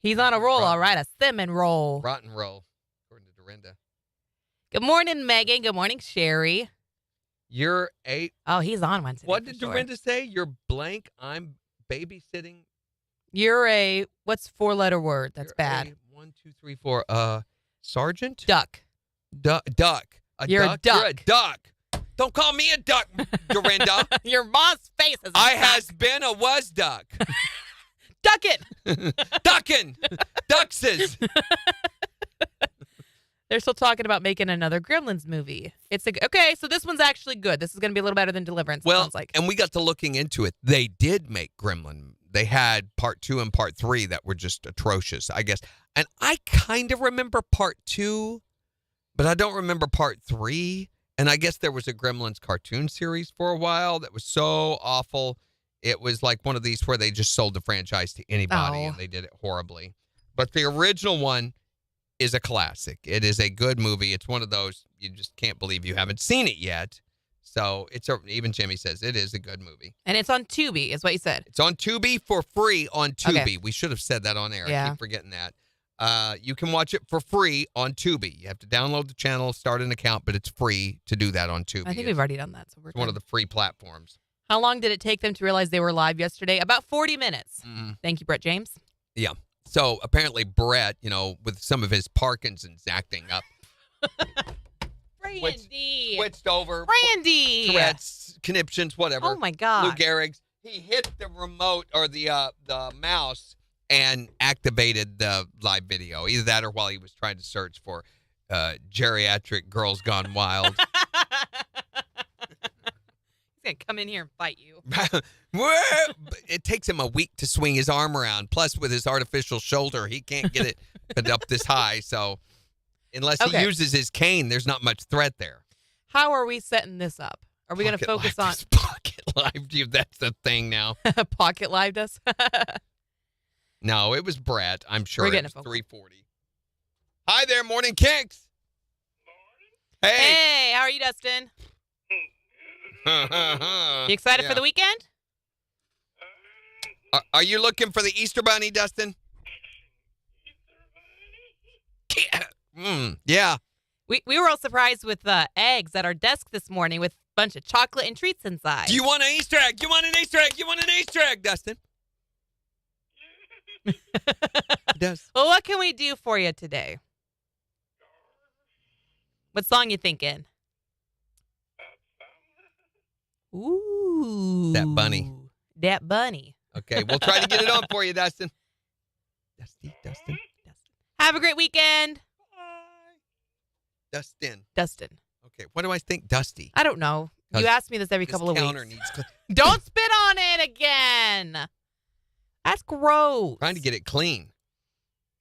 He's on a roll, all right, a cinnamon roll. Rotten roll, according to Dorinda. Good morning, Megan. Good morning, Sherry. You're a... Oh, he's on one today. What did for sure. Dorinda say? You're blank. I'm babysitting. You're a, what's 4-letter word? That's You're bad. a 1, 2, 3, 4. Sergeant? Duck. Duck. You're a duck. You're a duck. Don't call me a duck, Dorinda. Your mom's face is a I duck. has been a was duck. Duck it. Duckin'. Duxes. They're still talking about making another Gremlins movie. Okay, so this one's actually good. This is going to be a little better than Deliverance, Well, sounds like. and we got to looking into it. They did make Gremlin. They had part 2 and part 3 that were just atrocious, I guess. And I kind of remember part 2, but I don't remember part 3. And I guess there was a Gremlins cartoon series for a while that was so awful. It was like one of these where they just sold the franchise to anybody, and they did it horribly. But the original one is a classic. It is a good movie. It's one of those you just can't believe you haven't seen it yet. So even Jimmy says it is a good movie. And it's on Tubi, is what you said. It's on Tubi for free on Tubi. Okay. We should have said that on air. Yeah. I keep forgetting that. You can watch it for free on Tubi. You have to download the channel, start an account, but it's free to do that on Tubi. I think we've already done that. So we're It's one of the free platforms. How long did it take them to realize they were live yesterday? About 40 minutes. Mm-hmm. Thank you, Brett James. Yeah. So apparently Brett, with some of his Parkinson's acting up, Randy. switched over. Randy. Tourette's, conniptions, whatever. Oh, my God. Lou Gehrig's. He hit the remote or the mouse and activated the live video. Either that or while he was trying to search for geriatric girls gone wild. He's going to come in here and fight you. It takes him a week to swing his arm around. Plus, with his artificial shoulder, he can't get it up this high. So unless he uses his cane, there's not much threat there. How are we setting this up? Are we going to focus on Pocket Live you? That's the thing now. Pocket Live us? No, it was Brett. I'm sure We're it getting was a phone 340. Hi there, Morning Kicks. Hey. Hey, how are you, Dustin? You excited for the weekend? Are you looking for the Easter Bunny, Dustin? Yeah. We were all surprised with eggs at our desk this morning with a bunch of chocolate and treats inside. Do you want an Easter egg? You want an Easter egg? You want an Easter egg, Dustin? He does. Well, what can we do for you today? What song you thinking? Ooh. That bunny. That bunny. Okay, we'll try to get it on for you, Dustin. Dustin. Have a great weekend. Dustin. Okay, what do I think? Dusty. I don't know. You ask me this every couple of weeks. Don't spit on it again. That's gross. Trying to get it clean.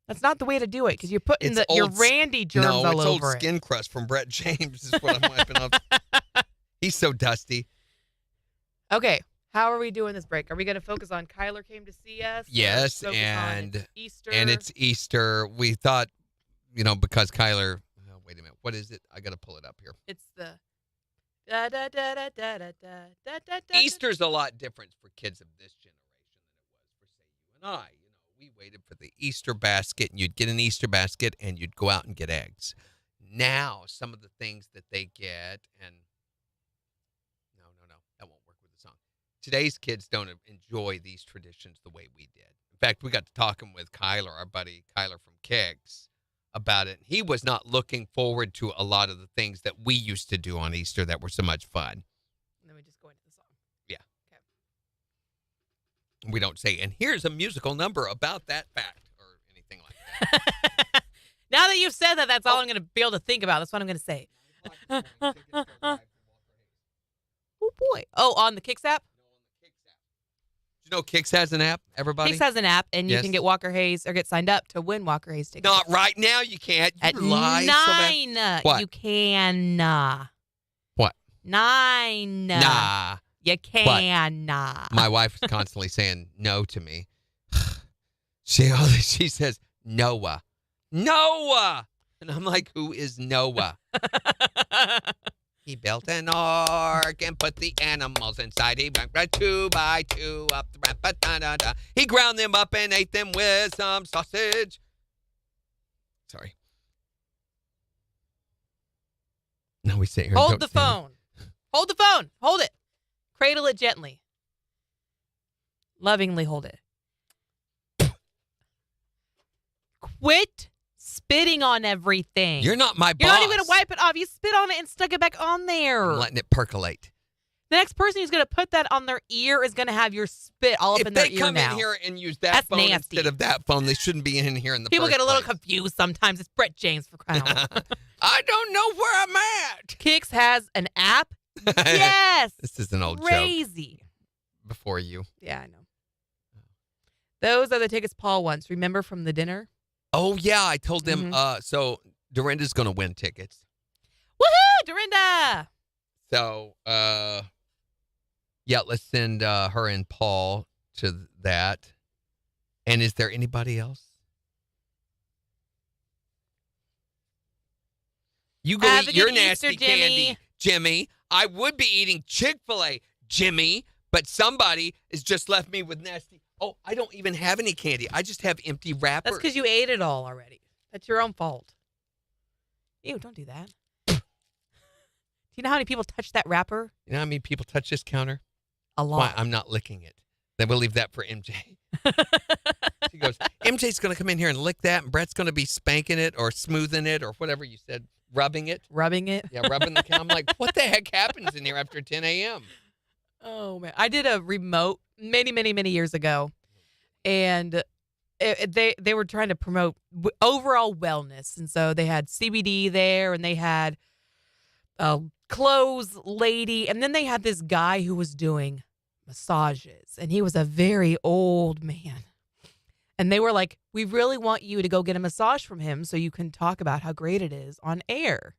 That's not the way to do it because you're putting your randy germs all over it. No, it's old skin crust from Brett James is what I'm wiping off. He's so dusty. Okay, how are we doing this break? Are we going to focus on Kyler came to see us? Yes, and Easter. And it's Easter. We thought, because Kyler. Oh, wait a minute. What is it? I got to pull it up here. It's the. Da, da, da, da, da, da, da, da, da, Easter's a lot different for kids of this generation than it was for, say, you and I. We waited for the Easter basket, and you'd get an Easter basket, and you'd go out and get eggs. Now, some of the things that they get, and no, that won't work with the song. Today's kids don't enjoy these traditions the way we did. In fact, we got to talking with Kyler, our buddy Kyler from KIX, about it. He was not looking forward to a lot of the things that we used to do on Easter that were so much fun. And then we just go into the song. Yeah. Okay. We don't say, and here's a musical number about that fact or anything like that. Now that you've said that, that's all I'm going to be able to think about. That's what I'm going to say. Oh, boy. Oh, on the KIX app? Do you know KIX has an app, everybody? KIX has an app, and you can get Walker Hayes or get signed up to win Walker Hayes tickets. Not right now. You can't. You At lie 9, What? you can. What? 9. Nah. You can. My wife is constantly saying no to me. She says, Noah. Noah! And I'm like, who is Noah? He built an ark and put the animals inside. He went right 2 by 2 up the ramp. Da-da-da. He ground them up and ate them with some sausage. Sorry. No, we sit here. Hold the phone. Hold the phone. Hold it. Cradle it gently. Lovingly hold it. Quit spitting on everything. You're not my boss. You're not even going to wipe it off. You spit on it and stuck it back on there. I'm letting it percolate. The next person who's going to put that on their ear is going to have your spit all up in their ear now. If they come in here and use that That's phone nasty. instead of that phone, they shouldn't be in here in the People first get a little place. confused sometimes. It's Brett James for crying out loud. I don't know where I'm at. KIX has an app. Yes. This is an old Crazy. joke. Before you. Yeah, I know. Those are the tickets Paul wants. Remember from the dinner? Oh, yeah. I told them. So Dorinda's going to win tickets. Woohoo, Dorinda. So, yeah, let's send her and Paul to that. And is there anybody else? You go Have a eat your good Easter, nasty candy, Jimmy. I would be eating Chick-fil-A, Jimmy, but somebody has just left me with nasty. Oh, I don't even have any candy. I just have empty wrappers. That's because you ate it all already. That's your own fault. Ew, don't do that. Do you know how many people touch that wrapper? You know how many people touch this counter? A lot. Why, I'm not licking it. Then we'll leave that for MJ. She goes, MJ's going to come in here and lick that, and Brett's going to be spanking it or smoothing it or whatever you said, rubbing it. Rubbing it? Yeah, rubbing the counter. I'm like, what the heck happens in here after 10 a.m.? Oh, man. I did a remote many years ago, and they were trying to promote overall wellness. And so they had CBD there, and they had a clothes lady, and then they had this guy who was doing massages, and he was a very old man. And they were like, we really want you to go get a massage from him so you can talk about how great it is on air.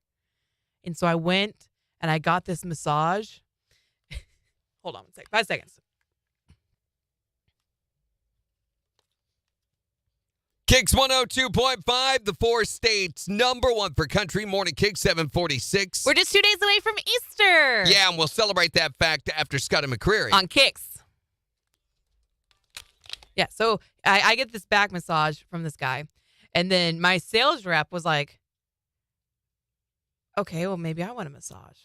And so I went and I got this massage. Hold on 5 seconds. KIX 102.5, the 4 states #1 for country. Morning KIX 746. We're just 2 days away from Easter. Yeah, and we'll celebrate that fact after Scott and McCreary. On KIX. Yeah, so I get this back massage from this guy. And then my sales rep was like, okay, well, maybe I want a massage.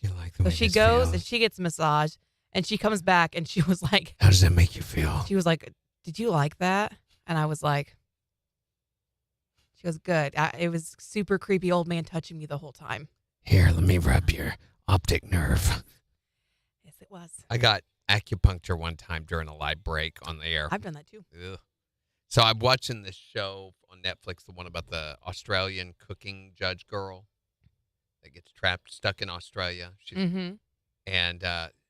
Do you like the So way she this goes feels? and she gets a massage. And she comes back and she was like, How does that make you feel? she was like, did you like that? And I was like, she goes, good. It was super creepy old man touching me the whole time. Here, let me rub your optic nerve. Yes, it was. I got acupuncture one time during a live break on the air. I've done that too. Ugh. So I'm watching this show on Netflix, the one about the Australian cooking judge girl that gets stuck in Australia. And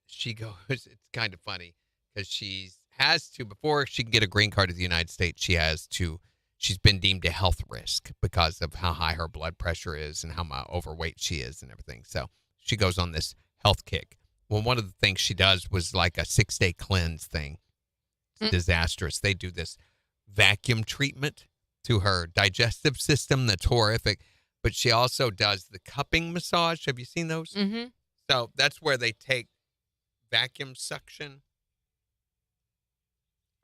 she goes, it's kind of funny because before she can get a green card to the United States, she's been deemed a health risk because of how high her blood pressure is and how overweight she is and everything. So she goes on this health kick. Well, one of the things she does was like a 6-day cleanse thing. It's disastrous. They do this vacuum treatment to her digestive system that's horrific. But she also does the cupping massage. Have you seen those? Mm-hmm. So that's where they take vacuum suction.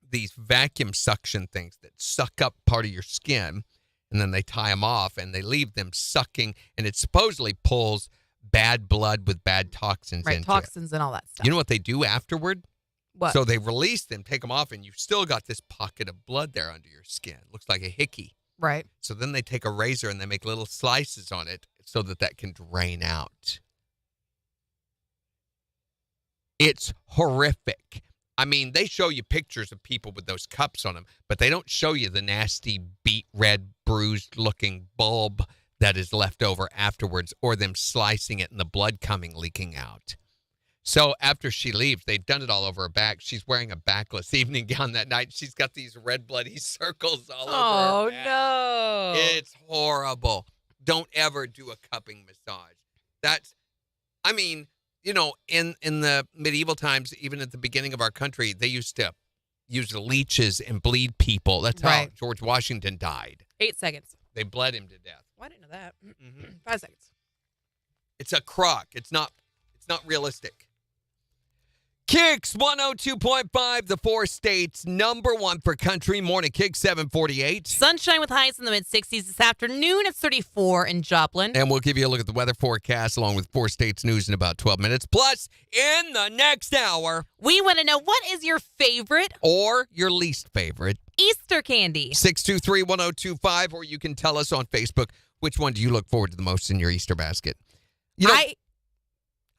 These vacuum suction things that suck up part of your skin, and then they tie them off and they leave them sucking, and it supposedly pulls bad blood with bad toxins into toxins and all that stuff. You know what they do afterward? What? So they release them, take them off, and you've still got this pocket of blood there under your skin. Looks like a hickey. Right. So then they take a razor and they make little slices on it so that can drain out. It's horrific. I mean, they show you pictures of people with those cups on them, but they don't show you the nasty, beet red, bruised-looking bulb that is left over afterwards, or them slicing it and the blood leaking out. So after she leaves, they've done it all over her back. She's wearing a backless evening gown that night. She's got these red bloody circles all over her back. Oh, no. It's horrible. Don't ever do a cupping massage. In the medieval times, even at the beginning of our country, they used to use leeches and bleed people. That's how George Washington died. 8 seconds. They bled him to death. Well, I didn't know that. 5 seconds. It's a crock. It's not realistic. KIX 102.5, the 4 states #1 for country. Morning KIX 748. Sunshine with highs in the mid-60s this afternoon. It's 34 in Joplin. And we'll give you a look at the weather forecast along with 4 states news in about 12 minutes. Plus, in the next hour, We want to know, what is your favorite or your least favorite Easter candy? 623-1025, or you can tell us on Facebook, which one do you look forward to the most in your Easter basket?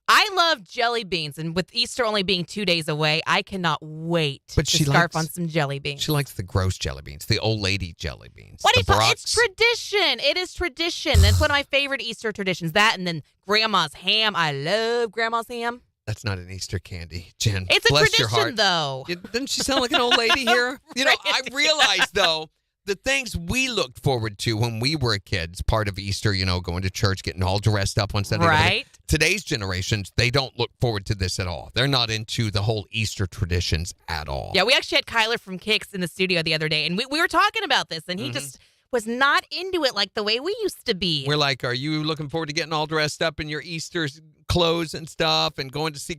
I love jelly beans, and with Easter only being 2 days away, I cannot wait to scarf on some jelly beans. She likes the gross jelly beans, the old lady jelly beans. What do you call it? It's tradition. It is tradition. It's one of my favorite Easter traditions. That and then Grandma's ham. I love Grandma's ham. That's not an Easter candy, Jen. It's a Bless your tradition, heart. though. Doesn't she sound like an old lady here? I realize, though, the things we looked forward to when we were kids, part of Easter, going to church, getting all dressed up on Sunday. Right. Today's generations, they don't look forward to this at all. They're not into the whole Easter traditions at all. Yeah, we actually had Kyler from KIX in the studio the other day, and we were talking about this, and he just was not into it like the way we used to be. We're like, are you looking forward to getting all dressed up in your Easter clothes and stuff and going to see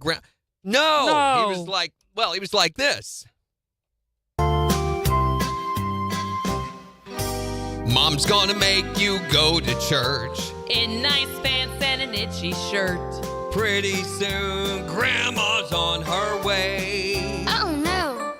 No. He was like this. Mom's gonna make you go to church in nice pants and an itchy shirt. Pretty soon, Grandma's on her way. Oh no.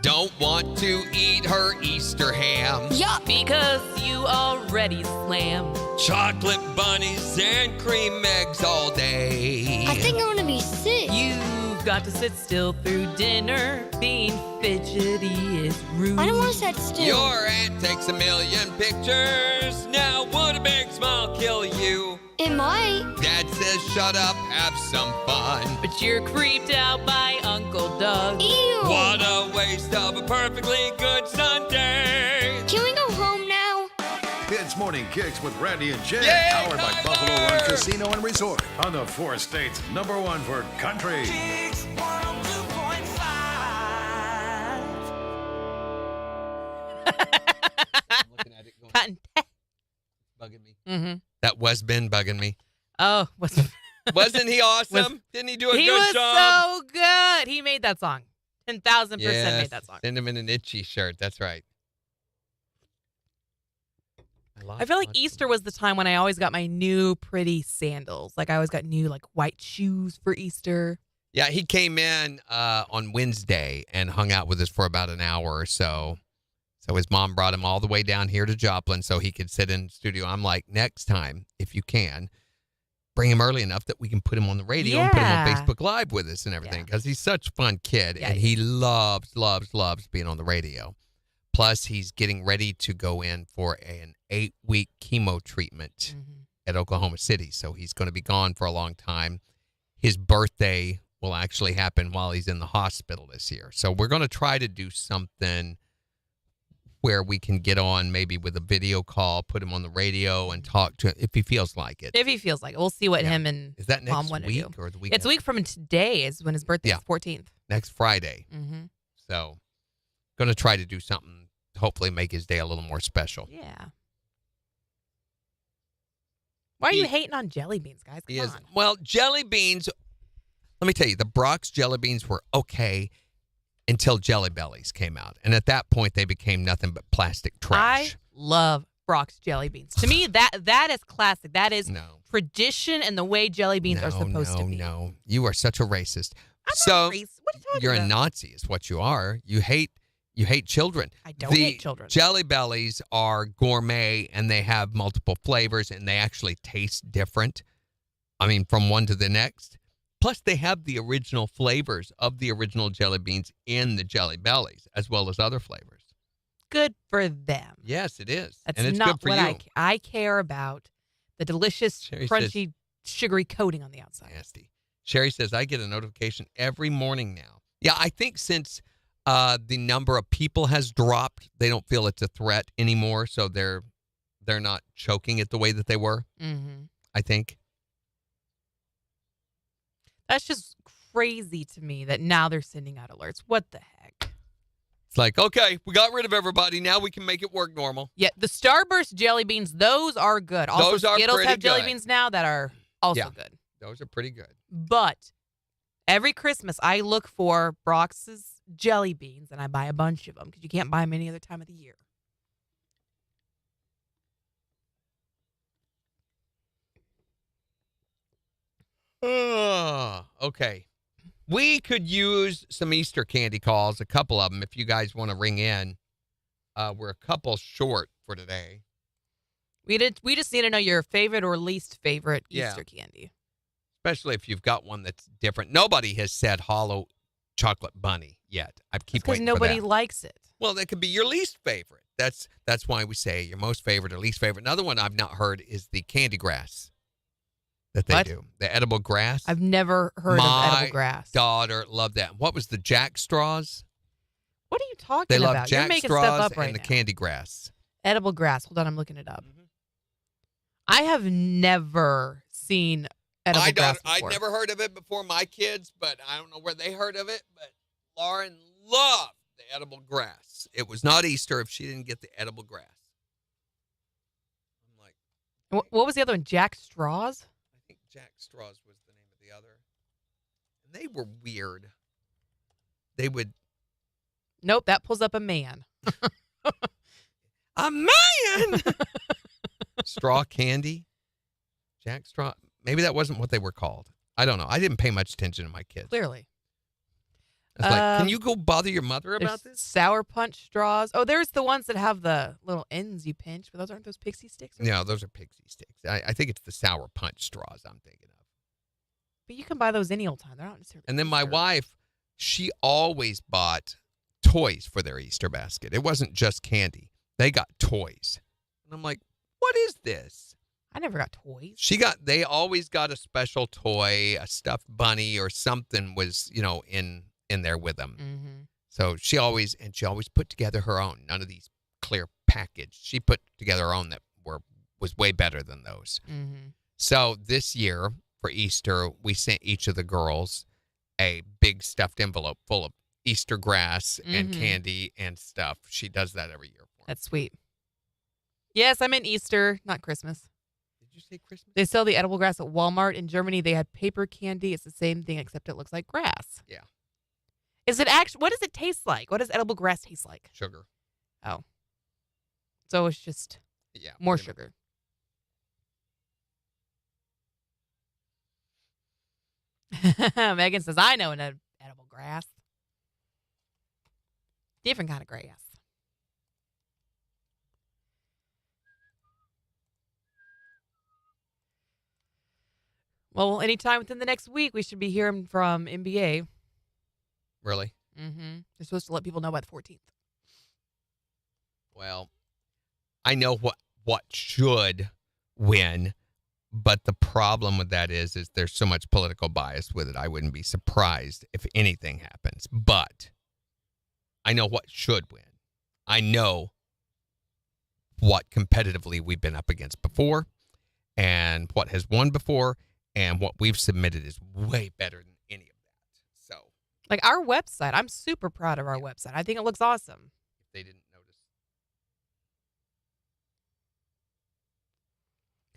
Don't want to eat her Easter ham. Yup. Because you already slammed Chocolate bunnies and cream eggs all day. I think I'm gonna be sick. You've got to sit still through dinner. Being fidgety is rude. I don't want to sit still. Your aunt takes a million pictures. Now would a big smile kill you? It might. Dad says shut up, have some fun. But you're creeped out by Uncle Doug. Ew. What a waste of a perfectly good Sunday. Can we go home now? It's Morning Kicks with Randy and Jay, Yay, powered by Tyler! Buffalo Run Casino and Resort on the four states #1 for country. KIX 102.5. I'm looking at it going, Cotton. bugging me. Mm-hmm. That was Ben bugging me. Oh, Wasn't he awesome? Didn't he do a he good was job? so good. He made that song. 10,000% made that song. Send him in an itchy shirt. That's right. I feel like Easter was the time when I always got my new pretty sandals. Like I always got new like white shoes for Easter. Yeah, he came in on Wednesday and hung out with us for about an hour or so. So his mom brought him all the way down here to Joplin so he could sit in the studio. I'm like, next time, if you can, bring him early enough that we can put him on the radio and put him on Facebook Live with us and everything because he's such a fun kid and he loves being on the radio. Plus, he's getting ready to go in for an 8-week chemo treatment at Oklahoma City. So he's going to be gone for a long time. His birthday will actually happen while he's in the hospital this year. So we're going to try to do something where we can get on maybe with a video call, put him on the radio and talk to him if he feels like it. If he feels like it. We'll see what him and Is that Mom next want to week do. or the week? It's a week from today is when his birthday is 14th. Next Friday. Mm-hmm. So going to try to do something to hopefully make his day a little more special. Yeah. Why are you hating on jelly beans, guys? Come on. Well, jelly beans, let me tell you, the Brock's jelly beans were okay until Jelly Bellies came out. And at that point, they became nothing but plastic trash. I love Brock's jelly beans. To me, that is classic. That is No. tradition and the way jelly beans are supposed to be. No, you are such a racist. I'm so not racist. What are you talking you're about? a Nazi is what you are. You hate children. I don't hate children. Jelly Bellies are gourmet and they have multiple flavors and they actually taste different. I mean, from one to the next. Plus, they have the original flavors of the original jelly beans in the Jelly Bellies, as well as other flavors. Good for them. Yes, it is. That's and it's not good for what you. I care about. The delicious, Sherry crunchy, sugary coating on the outside. Nasty. Sherry says, I get a notification every morning now. Yeah, I think since the number of people has dropped, they don't feel it's a threat anymore, so they're not choking it the way that they were, I think. That's just crazy to me that now they're sending out alerts. What the heck? It's like, okay, we got rid of everybody. Now we can make it work normal. Yeah, the Starburst jelly beans, those are good. Also, Those are Skittles pretty have jelly good. beans now that are also good. Those are pretty good. But every Christmas, I look for Brock's jelly beans, and I buy a bunch of them because you can't buy them any other time of the year. Okay. We could use some Easter candy calls, a couple of them, if you guys want to ring in. We're a couple short for today. We just need to know your favorite or least favorite Yeah. Easter candy. Especially if you've got one that's different. Nobody has said hollow chocolate bunny yet. I keep Because waiting nobody for that. likes it. Well, that could be your least favorite. That's why we say your most favorite or least favorite. Another one I've not heard is the candy grass that they What? do. The edible grass. I've never heard My of edible grass. daughter loved that. What was the Jack straws? What are you talking They about? love You're Jack making straws stuff up right and the now. candy grass. Edible grass. Hold on, I'm looking it up. I have never seen edible grass I'd before. never heard of it before my kids, but I don't know where they heard of it. But Lauren loved the edible grass. It was not Easter if she didn't get the edible grass. I'm like, What was the other one? Jack Straws? I think Jack Straws was the name of the other. And they were weird. They would. Nope, that pulls up a man. A man! Straw candy? Jack Straw? Maybe that wasn't what they were called. I don't know. I didn't pay much attention to my kids. Clearly. I was like, can you go bother your mother about There's this? Sour Punch straws. Oh, there's the ones that have the little ends you pinch, but those aren't those pixie sticks? No, those are pixie sticks. I think it's the Sour Punch straws I'm thinking of. But you can buy those any old time. They're not necessarily. And then my Easter. wife, she always bought toys for their Easter basket. It wasn't just candy. They got toys. And I'm like, what is this? I never got toys. They always got a special toy, a stuffed bunny or something was, in there with them. Mm-hmm. So she always put together her own. None of these clear package. She put together her own that was way better than those. Mm-hmm. So this year for Easter, we sent each of the girls a big stuffed envelope full of Easter grass and candy and stuff. She does that every year for me. That's sweet. Yes, I meant Easter, not Christmas. Did you say Christmas? They sell the edible grass at Walmart. In Germany, they had paper candy. It's the same thing, except it looks like grass. Yeah. Is it actually? What does it taste like? What does edible grass taste like? Sugar. Oh. So it's just Yeah. more pretty much. sugar. Megan says, I know an edible grass. Different kind of grass. Well, anytime within the next week, we should be hearing from NBA. Really? Mm-hmm. They're supposed to let people know by the 14th. Well, I know what should win, but the problem with that is there's so much political bias with it. I wouldn't be surprised if anything happens. But I know what should win. I know what competitively we've been up against before and what has won before, and what we've submitted is way better than any of that. So Like our website, I'm super proud of our website. I think it looks awesome. if they didn't notice.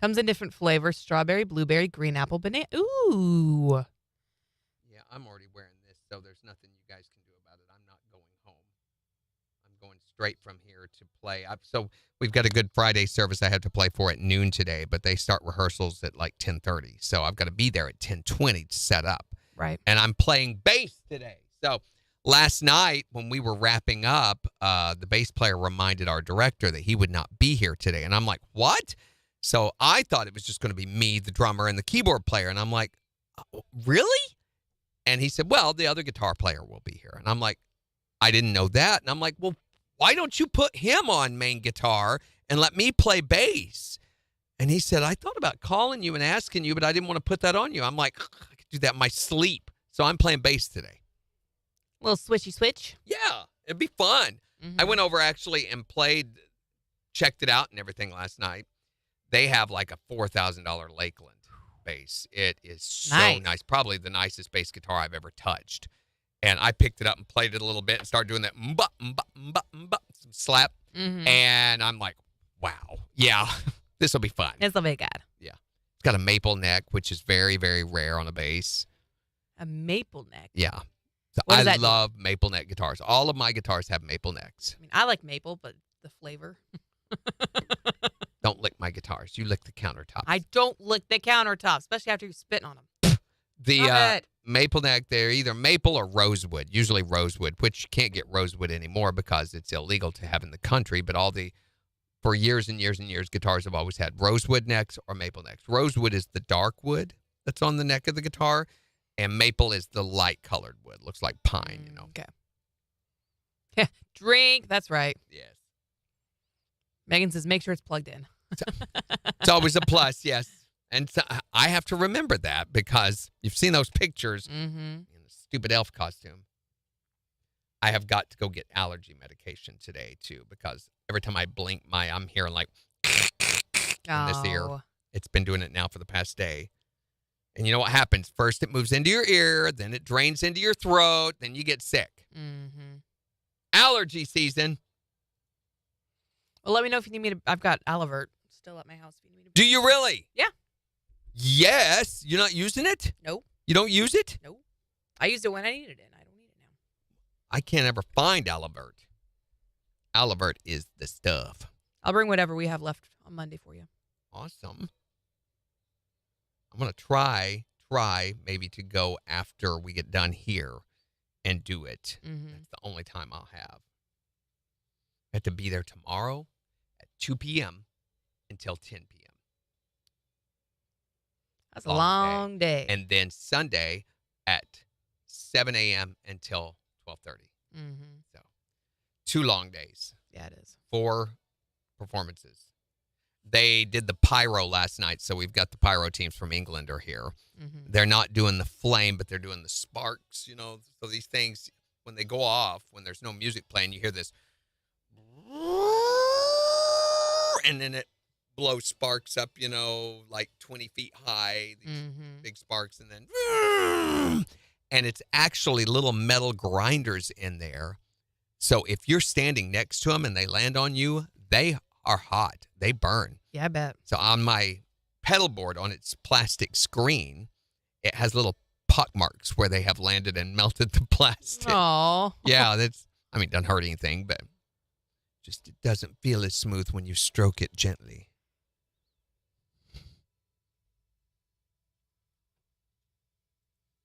Comes in different flavors: strawberry, blueberry, green apple, banana. Ooh. Yeah, I'm already wearing this, so there's nothing you guys can do about it. I'm not going home. I'm going straight from here to play. So we've got a Good Friday service I have to play for at noon today, but they start rehearsals at like 10:30. So I've got to be there at 10:20 to set up. Right. And I'm playing bass today. So last night when we were wrapping up, the bass player reminded our director that he would not be here today. And I'm like, what? So I thought it was just going to be me, the drummer, and the keyboard player. And I'm like, really? And he said, well, the other guitar player will be here. And I'm like, I didn't know that. And I'm like, well, why don't you put him on main guitar and let me play bass? And he said, I thought about calling you and asking you, but I didn't want to put that on you. I'm like, I could do that in my sleep. So I'm playing bass today. Little switchy switch. Yeah, it'd be fun. I went over actually and checked it out and everything last night. They have like a $4,000 Lakeland bass. It is so nice. Probably the nicest bass guitar I've ever touched. And I picked it up and played it a little bit and started doing that some slap. And I'm like, wow, yeah, this will be fun. This will be good. Yeah. It's got a maple neck, which is very, very rare on a bass. A maple neck. Yeah. So What does I that love maple neck guitars. All of my guitars have maple necks. I mean, I like maple, but the flavor. Don't lick my guitars. You lick the countertops. I don't lick the countertop, especially after you spit on them. The maple neck, they're either maple or rosewood, usually rosewood, which you can't get rosewood anymore because it's illegal to have in the country. But for years and years and years, guitars have always had rosewood necks or maple necks. Rosewood is the dark wood that's on the neck of the guitar, and maple is the light colored wood. Looks like pine, you know. Okay. Yeah, drink. That's right. Yes. Megan says, make sure it's plugged in. It's always a plus, yes. And so I have to remember that because you've seen those pictures in the stupid elf costume. I have got to go get allergy medication today, too, because every time I blink, I'm hearing like in this ear. It's been doing it now for the past day. And you know what happens? First, it moves into your ear, then it drains into your throat, then you get sick. Allergy season. Well, let me know if you need me to. I've got Alivert still at my house. If you need me to. Do you really? Yeah. Yes. You're not using it? No. You don't use it? No. I used it when I needed it. I don't need it now. I can't ever find Alivert. Alivert is the stuff. I'll bring whatever we have left on Monday for you. Awesome. I'm going to try maybe to go after we get done here and do it. That's the only time I'll have. I have to be there tomorrow at 2 p.m. until 10 p.m. That's a long day. And then Sunday at 7 a.m. until 12:30. So 2 long days. Yeah, it is. 4 performances. They did the pyro last night, so we've got the pyro teams from England are here. They're not doing the flame, but they're doing the sparks, you know. So these things, when they go off, when there's no music playing, you hear this, and then it blow sparks up, like 20 feet high, these Mm-hmm. big sparks, and then, and it's actually little metal grinders in there. So if you're standing next to them and they land on you, they are hot. They burn. Yeah, I bet. So on my pedal board, on its plastic screen, it has little pock marks where they have landed and melted the plastic. Oh. Yeah, doesn't hurt anything, but just it doesn't feel as smooth when you stroke it gently.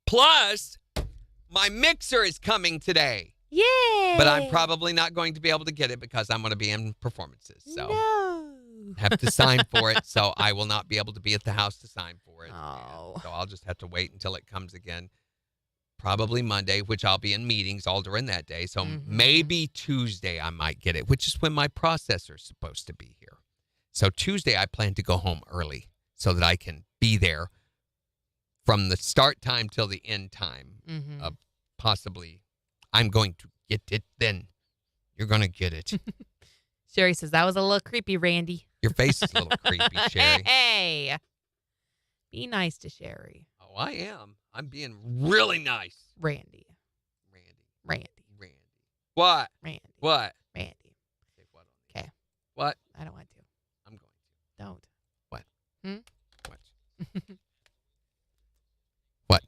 Plus, my mixer is coming today. Yay! But I'm probably not going to be able to get it because I'm going to be in performances. So No. have to sign for it. So I will not be able to be at the house to sign for it. Oh. So I'll just have to wait until it comes again. Probably Monday, which I'll be in meetings all during that day. So maybe Tuesday I might get it, which is when my processor's supposed to be here. So Tuesday I plan to go home early so that I can be there from the start time till the end time. Possibly I'm going to get it then. You're going to get it. Sherry says that was a little creepy, Randy. Your face is a little creepy, Sherry. Hey. Be nice to Sherry. Oh, I am. I'm being really nice. Randy. Randy. What? Randy. What? Randy. Say what on these? Okay. What? I don't want to. I'm going to. Don't. What? Hmm? What? What?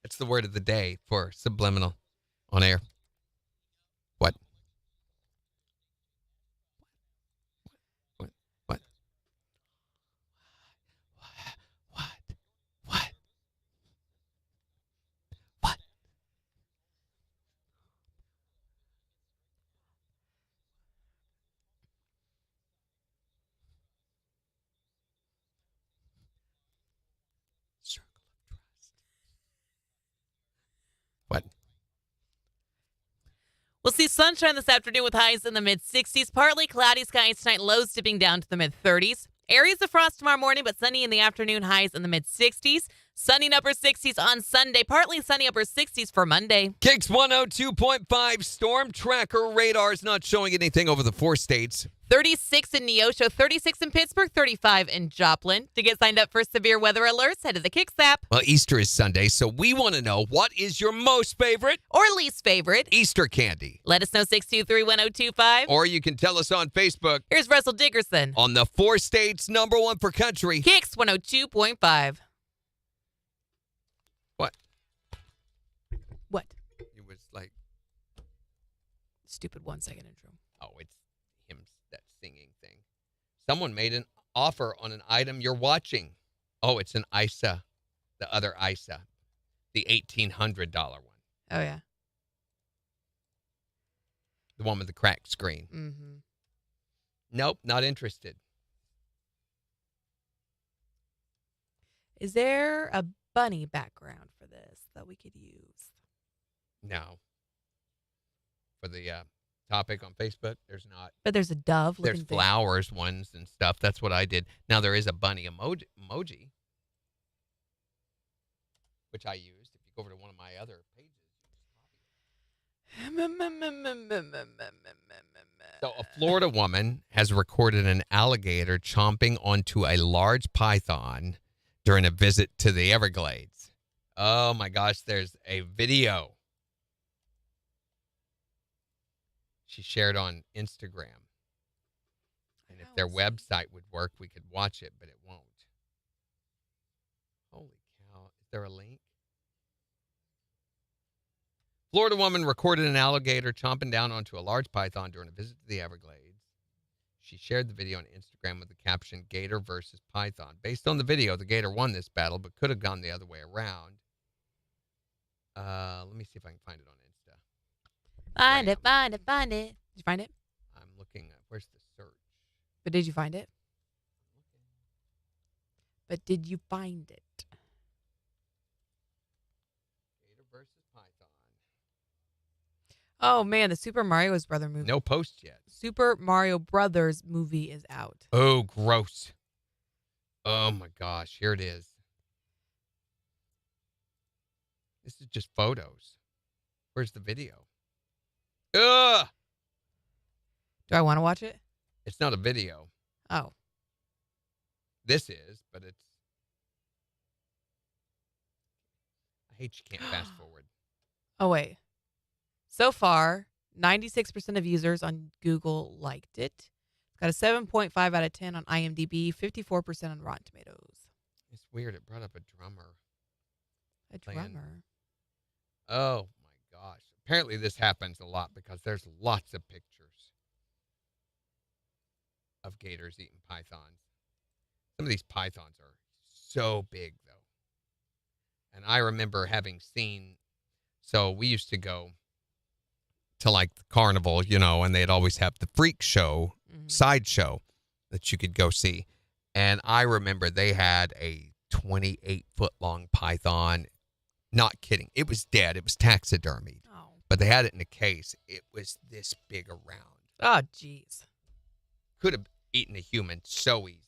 It's the word of the day for subliminal on air. What? What? What? What? What? What? Circle of trust. What? We'll see sunshine this afternoon with highs in the mid-60s. Partly cloudy skies tonight, lows dipping down to the mid-30s. Areas of frost tomorrow morning, but sunny in the afternoon, highs in the mid-60s. Sunny in upper 60s on Sunday. Partly sunny upper 60s for Monday. KIX 102.5 storm tracker radars not showing anything over the 4 states. 36 in Neosho, 36 in Pittsburgh, 35 in Joplin. To get signed up for severe weather alerts, head to the KIX app. Well, Easter is Sunday, so we want to know, what is your most favorite Or least favorite. Easter candy? Let us know 623-1025. Or you can tell us on Facebook Here's Russell Dickerson. on the 4 states #1 for country. KIX 102.5. What? What? It was like, Stupid 1-second intro. oh, it's him, that singing thing. Someone made an offer on an item you're watching. Oh, it's an ISA, the other ISA, the $1,800 one, Oh, yeah. the one with the cracked screen. Mm-hmm. Nope, not interested. Is there a bunny background for this that we could use? No. For the topic on Facebook, there's not. But there's a dove. There's looking thing. flowers ones and stuff. That's what I did. Now there is a bunny emoji, which I used. If you go over to one of my other pages, so a Florida woman has recorded an alligator chomping onto a large python during a visit to the Everglades. Oh my gosh, there's a video she shared on Instagram. And if their website would work, we could watch it, but it won't. Holy cow. Is there a link? Florida woman recorded an alligator chomping down onto a large python during a visit to the Everglades. She shared the video on Instagram with the caption, "Gator versus Python." Based on the video, the gator won this battle, but could have gone the other way around. Let me see if I can find it on Insta. Find it, find it, find it. Did you find it? I'm looking at, where's the search? But did you find it? But did you find it? Gator versus Python. Oh, man, the Super Mario Brothers movie. No post yet. Super Mario Brothers movie is out. Oh, gross. Oh, my gosh. Here it is. This is just photos. Where's the video? Ugh! Do I want to watch it? It's not a video. Oh. This is, but it's. I hate you can't fast forward. Oh, wait. So far, 96% of users on Google liked it. It's got a 7.5 out of 10 on IMDb, 54% on Rotten Tomatoes. It's weird. It brought up a drummer. A Playing. drummer. Oh, my gosh. Apparently this happens a lot because there's lots of pictures of gators eating pythons. Some of these pythons are so big, though. And I remember having seen, so we used to go to like the carnival, and they'd always have the freak show, sideshow that you could go see. And I remember they had a 28-foot long python. Not kidding. It was dead. It was taxidermied. Oh. But they had it in a case. It was this big around. Oh, jeez. Could have eaten a human so easy.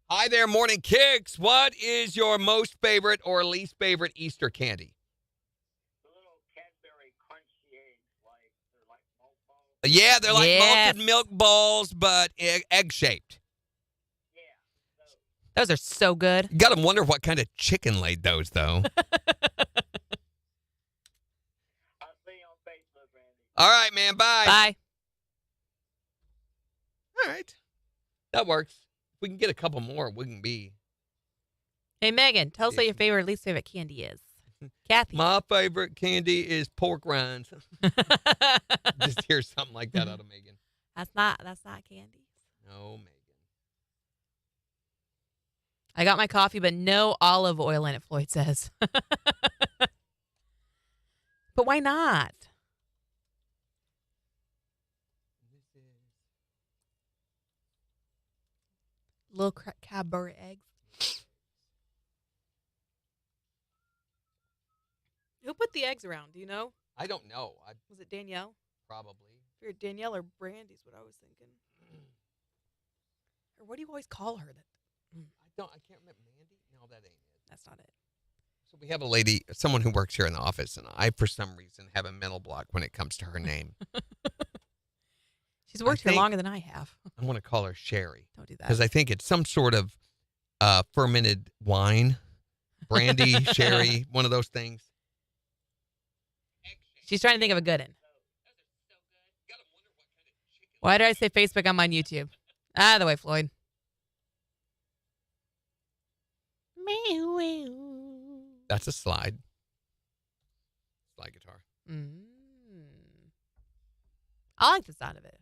Hi there, Morning Kicks. What is your most favorite or least favorite Easter candy? The little Cadbury crunchy eggs, they're like milk balls. Yeah, they're like Yes. malted milk balls, but egg-shaped. Yeah. Those are so good. You got to wonder what kind of chicken laid those, though. I'll see you on Facebook, Randy. All right, man. Bye. Bye. All right. That works. If we can get a couple more, we can be. Hey, Megan, tell us what your favorite, least favorite candy is. Kathy. My favorite candy is pork rinds. Just hear something like that out of Megan. That's not candy. No, Megan. I got my coffee, but no olive oil in it, Floyd says. But why not? Little Cadbury eggs. Who put the eggs around? Do you know? I don't know. Was it Danielle? Probably. Or Danielle or Brandy's what I was thinking. Or what do you always call her? I can't remember. Mandy? No, that ain't it. That's not it. So we have a lady, someone who works here in the office, and I, for some reason, have a mental block when it comes to her name. She's worked here longer than I have. I want to call her Sherry. Don't do that. Because I think it's some sort of fermented wine, brandy, sherry, one of those things. She's trying to think of a good one. Why did I say Facebook? I'm on YouTube. Ah, the way, Floyd. That's a slide. Slide guitar. I like the sound of it.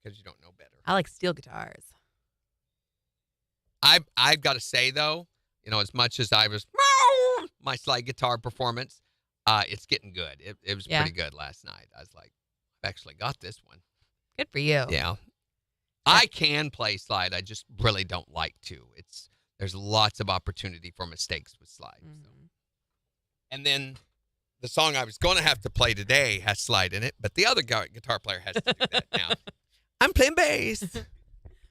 Because you don't know better. I like steel guitars. I've got to say, though, as much as I was my slide guitar performance, it's getting good. It was pretty good last night. I was like, I've actually got this one. Good for you. Yeah. I can play slide. I just really don't like to. There's lots of opportunity for mistakes with slide. So. And then the song I was going to have to play today has slide in it, but the other guitar player has to do that now. I'm playing bass.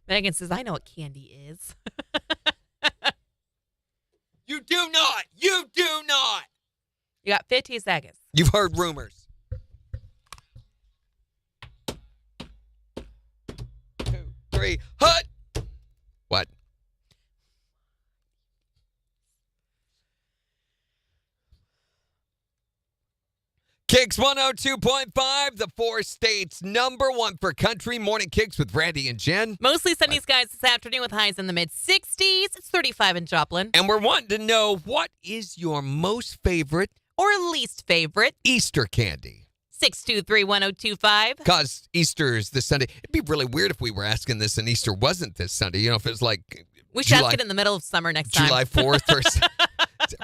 Megan says, I know what candy is. You do not. You do not. You got 15 seconds. You've heard rumors. 2, 3, hut. What? KIX 102.5, the 4 states #1 for country. Morning Kicks with Randy and Jen. Mostly sunny skies this afternoon with highs in the mid-60s. It's 35 in Joplin. And we're wanting to know, what is your most favorite Or least favorite. Easter candy? 623-1025. Because Easter is this Sunday. It'd be really weird if we were asking this and Easter wasn't this Sunday. If it was like We should ask it in the middle of summer next time. July 4th or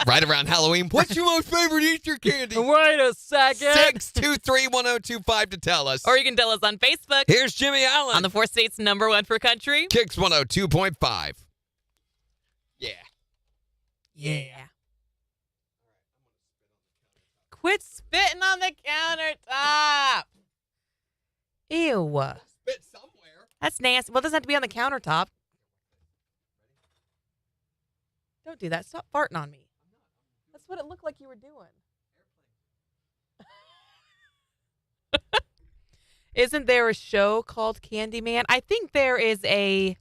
right around Halloween. What's your most favorite Easter candy? Wait a second. 623-1025 to tell us. Or you can tell us on Facebook. Here's Jimmy Allen. On the 4 states #1 for country. KIX 102.5. Yeah. Yeah. Quit spitting on the countertop. Ew. Spit somewhere. That's nasty. Well, it doesn't have to be on the countertop. Don't do that. Stop farting on me. That's what it looked like you were doing. Isn't there a show called Candyman? I think there is a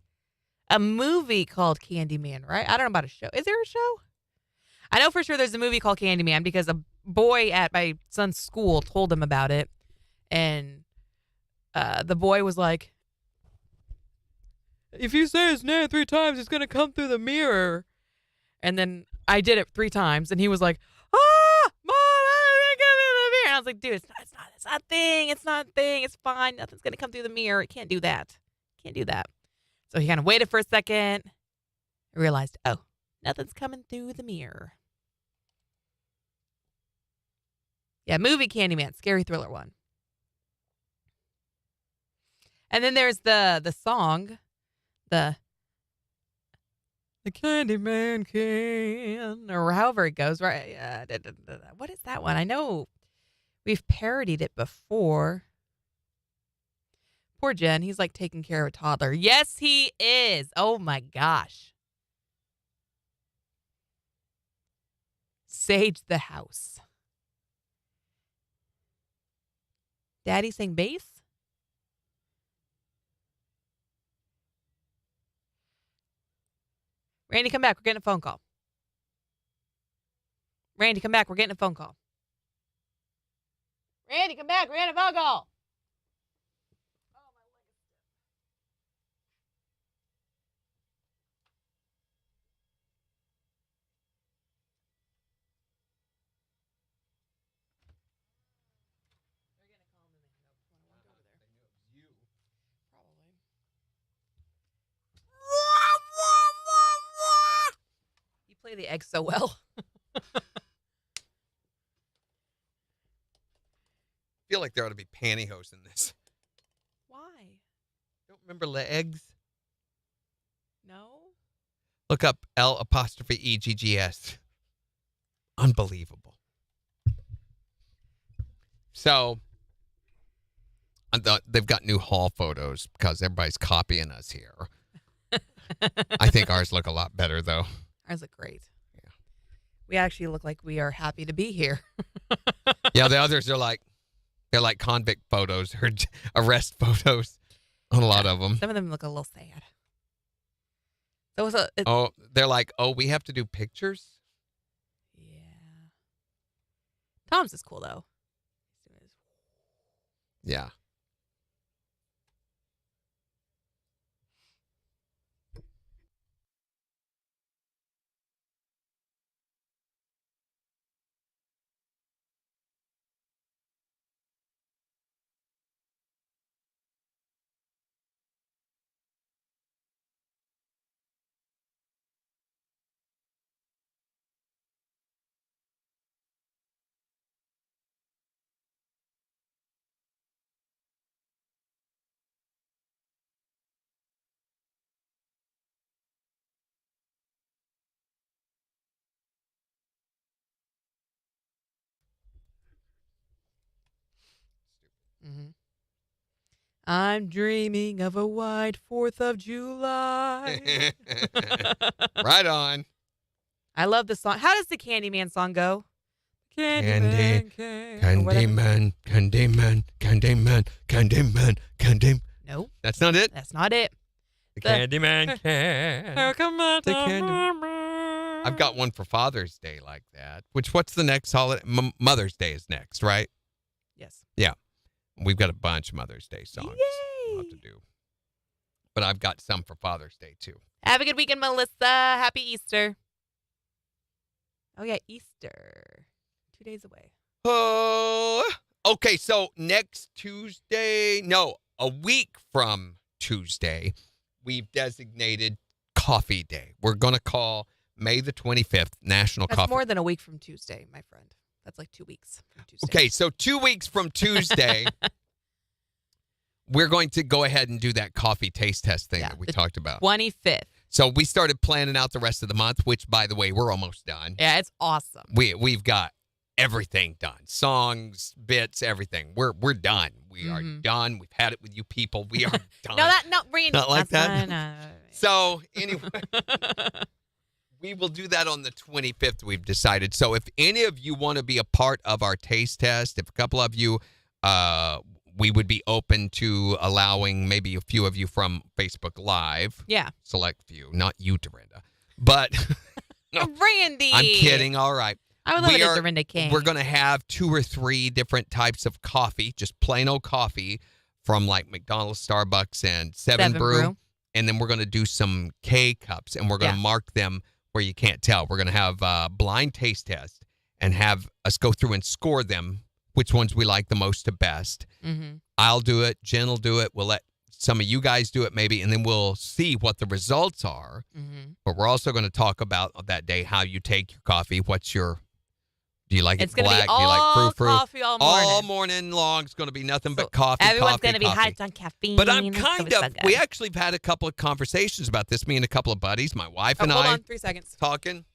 movie called Candyman, right? I don't know about a show. Is there a show? I know for sure there's a movie called Candyman because a boy at my son's school told him about it. And the boy was like, if you say his name 3 times, he's going to come through the mirror. And then I did it 3 times, and he was like, ah, Mom, I'm going to come through the mirror. And I was like, dude, it's not a thing. It's not a thing. It's fine. Nothing's going to come through the mirror. It can't do that. Can't do that. So he kind of waited for a second. I realized, oh, nothing's coming through the mirror. Yeah, movie Candyman, scary thriller one. And then there's the song, the Candyman can, or however it goes, right? What is that one? I know we've parodied it before. Poor Jen, he's like taking care of a toddler. Yes, he is. Oh my gosh. Sage the house. Daddy sang bass? Randy, come back. We're getting a phone call. Randy, come back. We're getting a phone call. Randy, come back. We're getting a phone call. You play the egg so well. I feel like there ought to be pantyhose in this. Why? Don't remember legs? No? Look up L''EGGS. Unbelievable. So, they've got new haul photos because everybody's copying us here. I think ours look a lot better, though. Ours look great. Yeah. We actually look like we are happy to be here. Yeah, the others are they're like convict photos or arrest photos on a lot of them. Some of them look a little sad. So They're like, we have to do pictures? Yeah. Tom's is cool, though. Yeah. Mm-hmm. I'm dreaming of a white 4th of July. Right on. I love the song. How does the Candyman song go? Candyman, Candyman. No, That's not it? that's not it. The Candyman can. The Candyman. I've got one for Father's Day like that. What's the next holiday? Mother's Day is next, right? Yes. Yeah. We've got a bunch of Mother's Day songs Yay! we'll have to do. But I've got some for Father's Day, too. Have a good weekend, Melissa. Happy Easter. Oh, yeah, Easter. 2 days away. Okay, so next Tuesday, a week from Tuesday, we've designated Coffee Day. We're going to call May the 25th National That's Coffee. more than a week from Tuesday, my friend. That's like 2 weeks from Tuesday. Okay, so 2 weeks from Tuesday, we're going to go ahead and do that coffee taste test thing that we talked about. 25th. So we started planning out the rest of the month, which, by the way, we're almost done. Yeah, it's awesome. We've got everything done. Songs, bits, everything. We're done. We are done. We've had it with you people. We are done. No, Randy. Not like that? No. So, anyway, we will do that on the 25th, we've decided. So if any of you want to be a part of our taste test, if a couple of you we would be open to allowing maybe a few of you from Facebook Live. Yeah. Select few, not you, Dorinda. But no, Randy. I'm kidding. All right. I would love it if Dorinda came. We're going to have 2 or 3 different types of coffee, just plain old coffee from like McDonald's, Starbucks, and Seven Brew. And then we're going to do some K-Cups, and we're going to mark them where you can't tell. We're going to have a blind taste test and have us go through and score them, which ones we like the most to best. Mm-hmm. I'll do it. Jen will do it. We'll let some of you guys do it maybe, and then we'll see what the results are. Mm-hmm. But we're also going to talk about that day how you take your coffee. Do you like it's it black? Be all do you like frou-frou? Coffee all morning. All morning long. It's going to be nothing but coffee, everyone's coffee, going to be coffee. hyped on caffeine. But I'm we actually have had a couple of conversations about this, me and a couple of buddies, my wife and hold I. on, 3 seconds. Talking.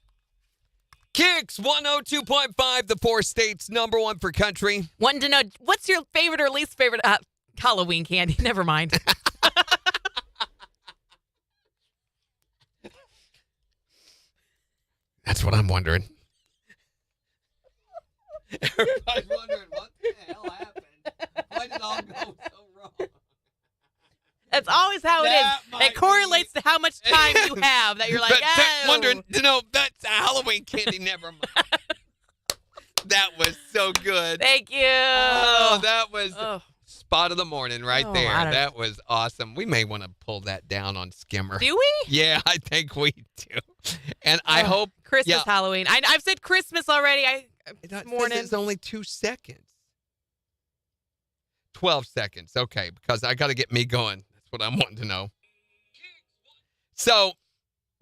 KIX 102.5, the 4 states, #1 for country. Wanting to know, what's your favorite or least favorite Halloween candy? Never mind. That's what I'm wondering. Everybody's wondering what the hell happened. Why did it all go so wrong? That's always how it is. It correlates to how much time you have that you're like, wondering, that's a Halloween candy. Never mind. That was so good. Thank you. Oh, that was spot of the morning right there. That was awesome. We may want to pull that down on Skimmer. Do we? Yeah, I think we do. And I hope. Christmas, Halloween. I've said Christmas already. This morning. It's only 2 seconds. 12 seconds. Okay, because I got to get me going. That's what I'm wanting to know. So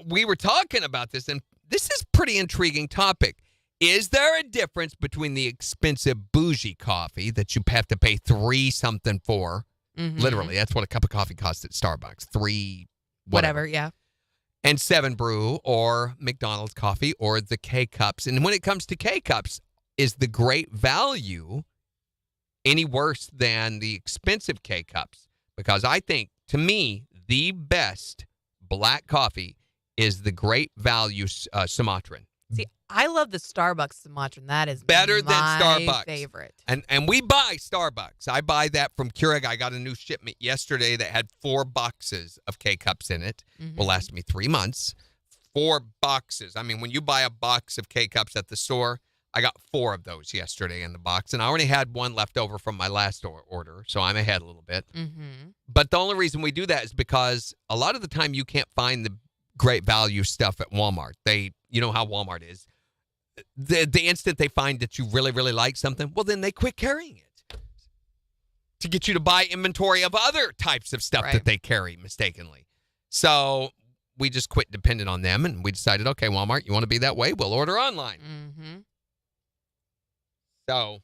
we were talking about this, and this is a pretty intriguing topic. Is there a difference between the expensive bougie coffee that you have to pay $3 something for? Mm-hmm. Literally, that's what a cup of coffee costs at Starbucks. $3 whatever, yeah. And Seven Brew or McDonald's coffee or the K-Cups. And when it comes to K-Cups, is the great value any worse than the expensive K-Cups? Because I think, to me, the best black coffee is the great value Sumatran. See, I love the Starbucks Sumatran. That is better than Starbucks. My favorite. And we buy Starbucks. I buy that from Keurig. I got a new shipment yesterday that had 4 boxes of K-Cups in it. Mm-hmm. Will last me 3 months. 4 boxes. I mean, when you buy a box of K-Cups at the store, I got 4 of those yesterday in the box, and I only had 1 left over from my last order, so I'm ahead a little bit. Mm-hmm. But the only reason we do that is because a lot of the time you can't find the great value stuff at Walmart. You know how Walmart is. The instant they find that you really, really like something, well, then they quit carrying it to get you to buy inventory of other types of stuff that they carry mistakenly. So we just quit depending on them, and we decided, okay, Walmart, you want to be that way? We'll order online. Mm-hmm. So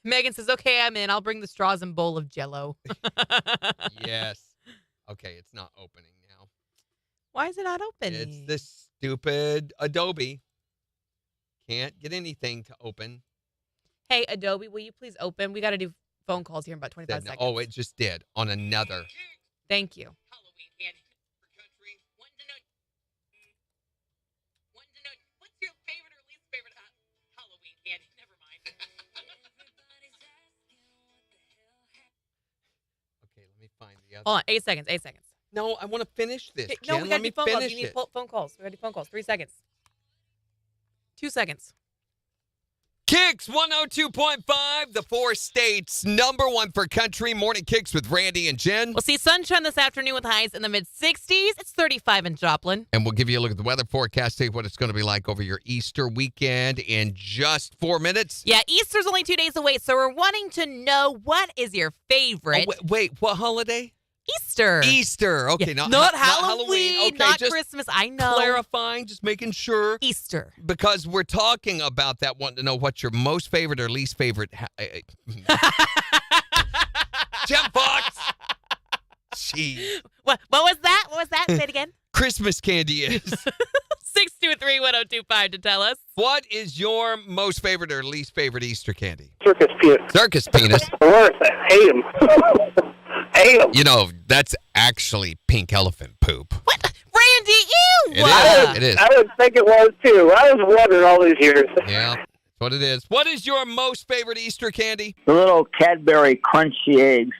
Megan says, okay, I'm in. I'll bring the straws and bowl of Jell-O. yes. Okay, it's not opening now. Why is it not opening? It's this stupid Adobe. Can't get anything to open. Hey, Adobe, will you please open? We got to do phone calls here in about 25 seconds. Oh, it just did on another. Thank you. Halloween candy for country. Want to know what's your favorite or least favorite Halloween candy? Never mind. Okay, let me find the other. Hold on, 8 seconds, 8 seconds. No, I want to finish this. No, Jen. we got Let to me do phone calls. finish You need it. phone calls. We got to do phone calls. 3 seconds. 2 seconds. KIX 102.5, the 4 states, #1 for country. Morning KIX with Randy and Jen. We'll see sunshine this afternoon with highs in the mid-60s. It's 35 in Joplin. And we'll give you a look at the weather forecast, see what it's going to be like over your Easter weekend in just 4 minutes. Yeah, Easter's only 2 days away, so we're wanting to know what is your favorite. Oh, wait, what holiday? Easter. Easter. Okay, Yeah, not not Halloween. Okay, not just Christmas. I know. clarifying, just making sure. Easter. Because we're talking about that, wanting to know what your most favorite or least favorite. Jim Fox. Jeez. What was that? What was that? Say it again. Christmas candy is. 623-1025 to tell us. What is your most favorite or least favorite Easter candy? Circus peanuts. Circus peanuts. Worse, I hate them. hate them. You know, that's actually pink elephant poop. What? Randy, ew! It is. It is. I would think it was, too. I was wondering all these years. Yeah. That's what it is. What is your most favorite Easter candy? The little Cadbury crunchy eggs,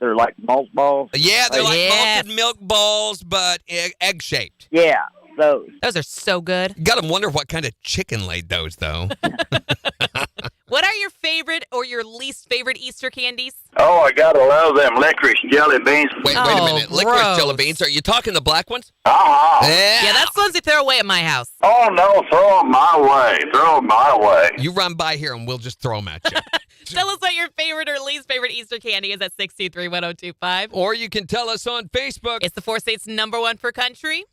they're like malt balls. Yeah, they're like Yes. malted milk balls, but egg-shaped. Yeah, those. Those are so good. You got to wonder what kind of chicken laid those, though. What are your favorite or your least favorite Easter candies? Oh, I gotta love them licorice jelly beans. Wait a Oh, minute. Licorice gross. jelly beans. Are you talking the black ones? Uh-huh. Yeah, that's the ones they throw away at my house. Oh, no, throw them my way. Throw them my way. You run by here and we'll just throw them at you. Tell us what your favorite or least favorite Easter candy is at 623-1025. Or you can tell us on Facebook. It's the 4 states #1 for country.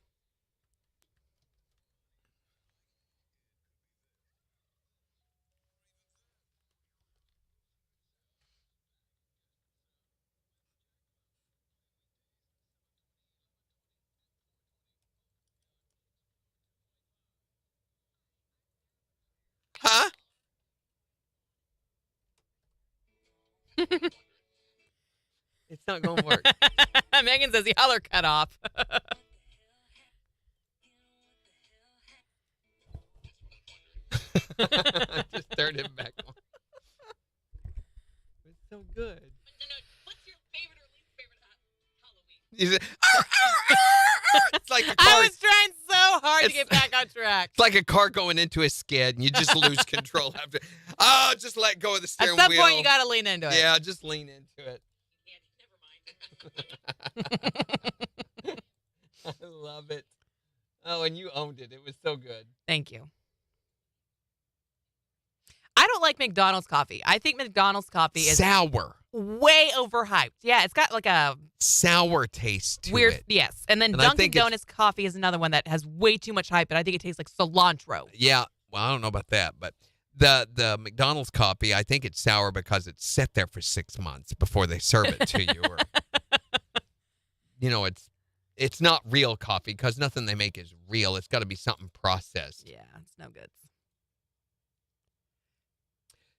Huh? It's not going to work. Megan says y'all are cut off. Just turn it back on. It's so good. What's your favorite or least favorite Halloween? You say, "Arr, arr, arr, arr." It's like a car. I was trying so hard to It's- get back on track. It's like a car going into a skid, and you just lose control after. Oh, just let go of the At steering some wheel. point, you got to lean into it. Yeah, just lean into it. I love it. Oh, and you owned it. It was so good. Thank you. I don't like McDonald's coffee. I think McDonald's coffee is Sour. way overhyped. Yeah, it's got like a Sour taste to weird, it. yes. And then And I Dunkin' think it's- Donuts coffee is another one that has way too much hype, and I think it tastes like cilantro. Yeah. Well, I don't know about that, but the McDonald's coffee, I think it's sour because it's set there for 6 months before they serve it to you. Or, it's not real coffee because nothing they make is real. It's got to be something processed. Yeah, it's no good.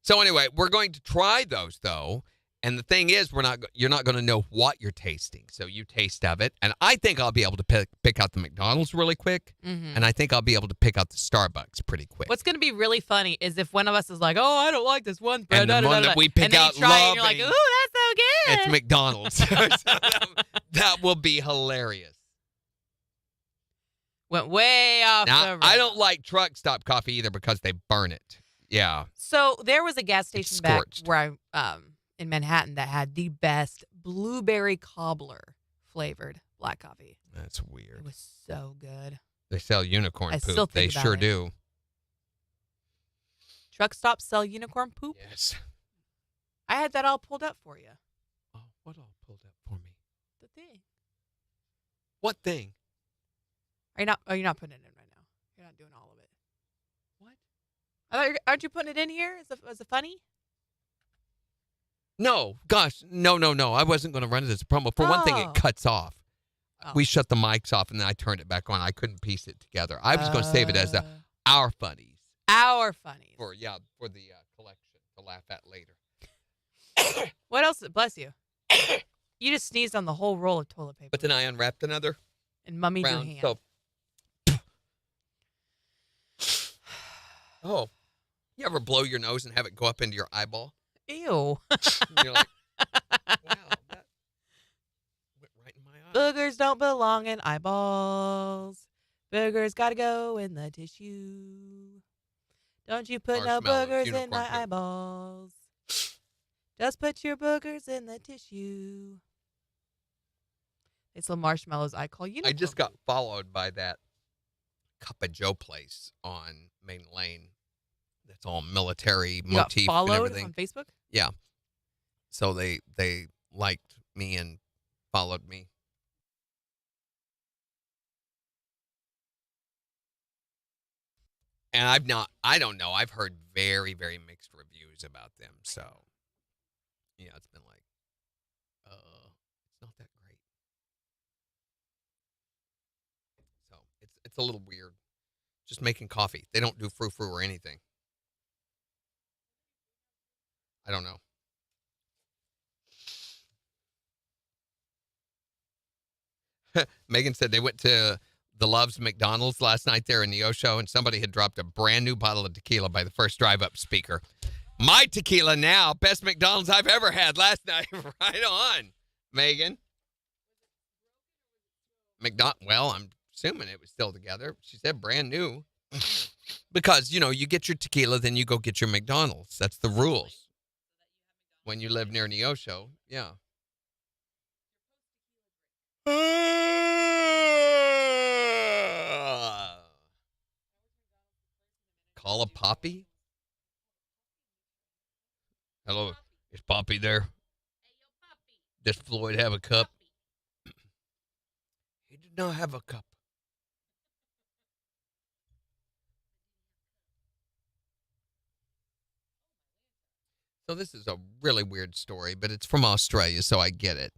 So anyway, we're going to try those though. And the thing is, you're not going to know what you're tasting. So you taste of it. And I think I'll be able to pick out the McDonald's really quick. Mm-hmm. And I think I'll be able to pick out the Starbucks pretty quick. What's going to be really funny is if one of us is like, "Oh, I don't like this one," And the one that we pick and then out you try it and you're like, loving, "Ooh, that's so good." It's McDonald's. That will be hilarious. Went way off. Now, the I don't like truck stop coffee either because they burn it. Yeah. So there was a gas station back scorched. where I in Manhattan that had the best blueberry cobbler flavored black coffee. That's It weird. was so good. They sell unicorn I poop. still They think about sure it. do. Truck stops sell unicorn poop. Yes. I had that all pulled up for you. Oh, what all pulled up for me? The thing. What thing? Are you not? Oh, you're not putting it in right now. You're not doing all of it. What? I thought aren't you putting it in here? Is it funny? No, gosh, no. I wasn't going to run it as a promo. For one thing, Oh. it cuts off. Oh. We shut the mics off and then I turned it back on. I couldn't piece it together. I was going to save it as our funnies Our funnies. for the collection to laugh at later. What else? Bless you. You just sneezed on the whole roll of toilet paper But then I unwrapped another and mummied your round. hand. So, oh, you ever blow your nose and have it go up into your eyeball? Ew. And you're like, wow, that went right in my eye. Boogers don't belong in eyeballs. Boogers gotta go in the tissue. Don't you put no Marshmallows, boogers in unicorn my poop. eyeballs. Just put your boogers in the tissue. It's the marshmallows I call unicorn. I just got followed by that Cup of Joe place on Main Lane. That's all military You got motif and followed everything. on Facebook? Yeah. So they liked me and followed me. And I don't know. I've heard very, very mixed reviews about them. So, yeah, it's been like, it's not that great. So it's a little weird. Just making coffee. They don't do frou-frou or anything. I don't know. Megan said they went to the Love's McDonald's last night there in the show, and somebody had dropped a brand new bottle of tequila by the first drive-up speaker. My tequila now, best McDonald's I've ever had last night. Right on, Megan. Well, I'm assuming it was still together. She said brand new. Because, you get your tequila, then you go get your McDonald's. That's the rules. When you live near Neosho, yeah. Call a Poppy? Hello, is Poppy there? Does Floyd have a cup? He did not have a cup. So this is a really weird story, but it's from Australia, so I get it.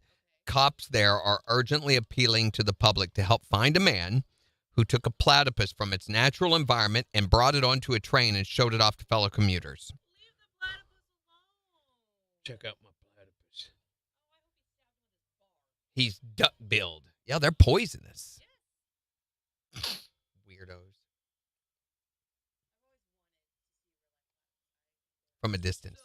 Cops there are urgently appealing to the public to help find a man who took a platypus from its natural environment and brought it onto a train and showed it off to fellow commuters. Leave the platypus alone. Check out my platypus. He's duck-billed. Yeah, they're poisonous. Weirdos. From a distance.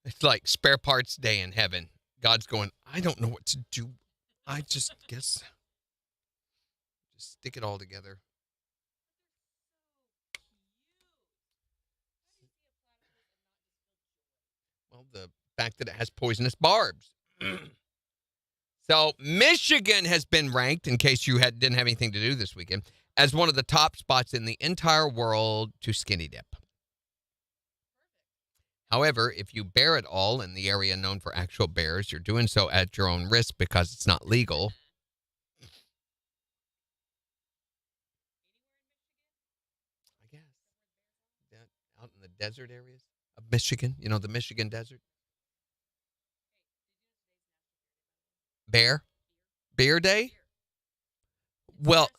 It's like spare parts day in heaven. God's going, I don't know what to do. I just guess. Just stick it all together. Well, the fact that it has poisonous barbs. So Michigan has been ranked, in case you didn't have anything to do this weekend, as one of the top spots in the entire world to skinny dip. However, if you bear it all in the area known for actual bears, you're doing so at your own risk because it's not legal. I guess. Out in the desert areas of Michigan, the Michigan desert. Bear Day? Well,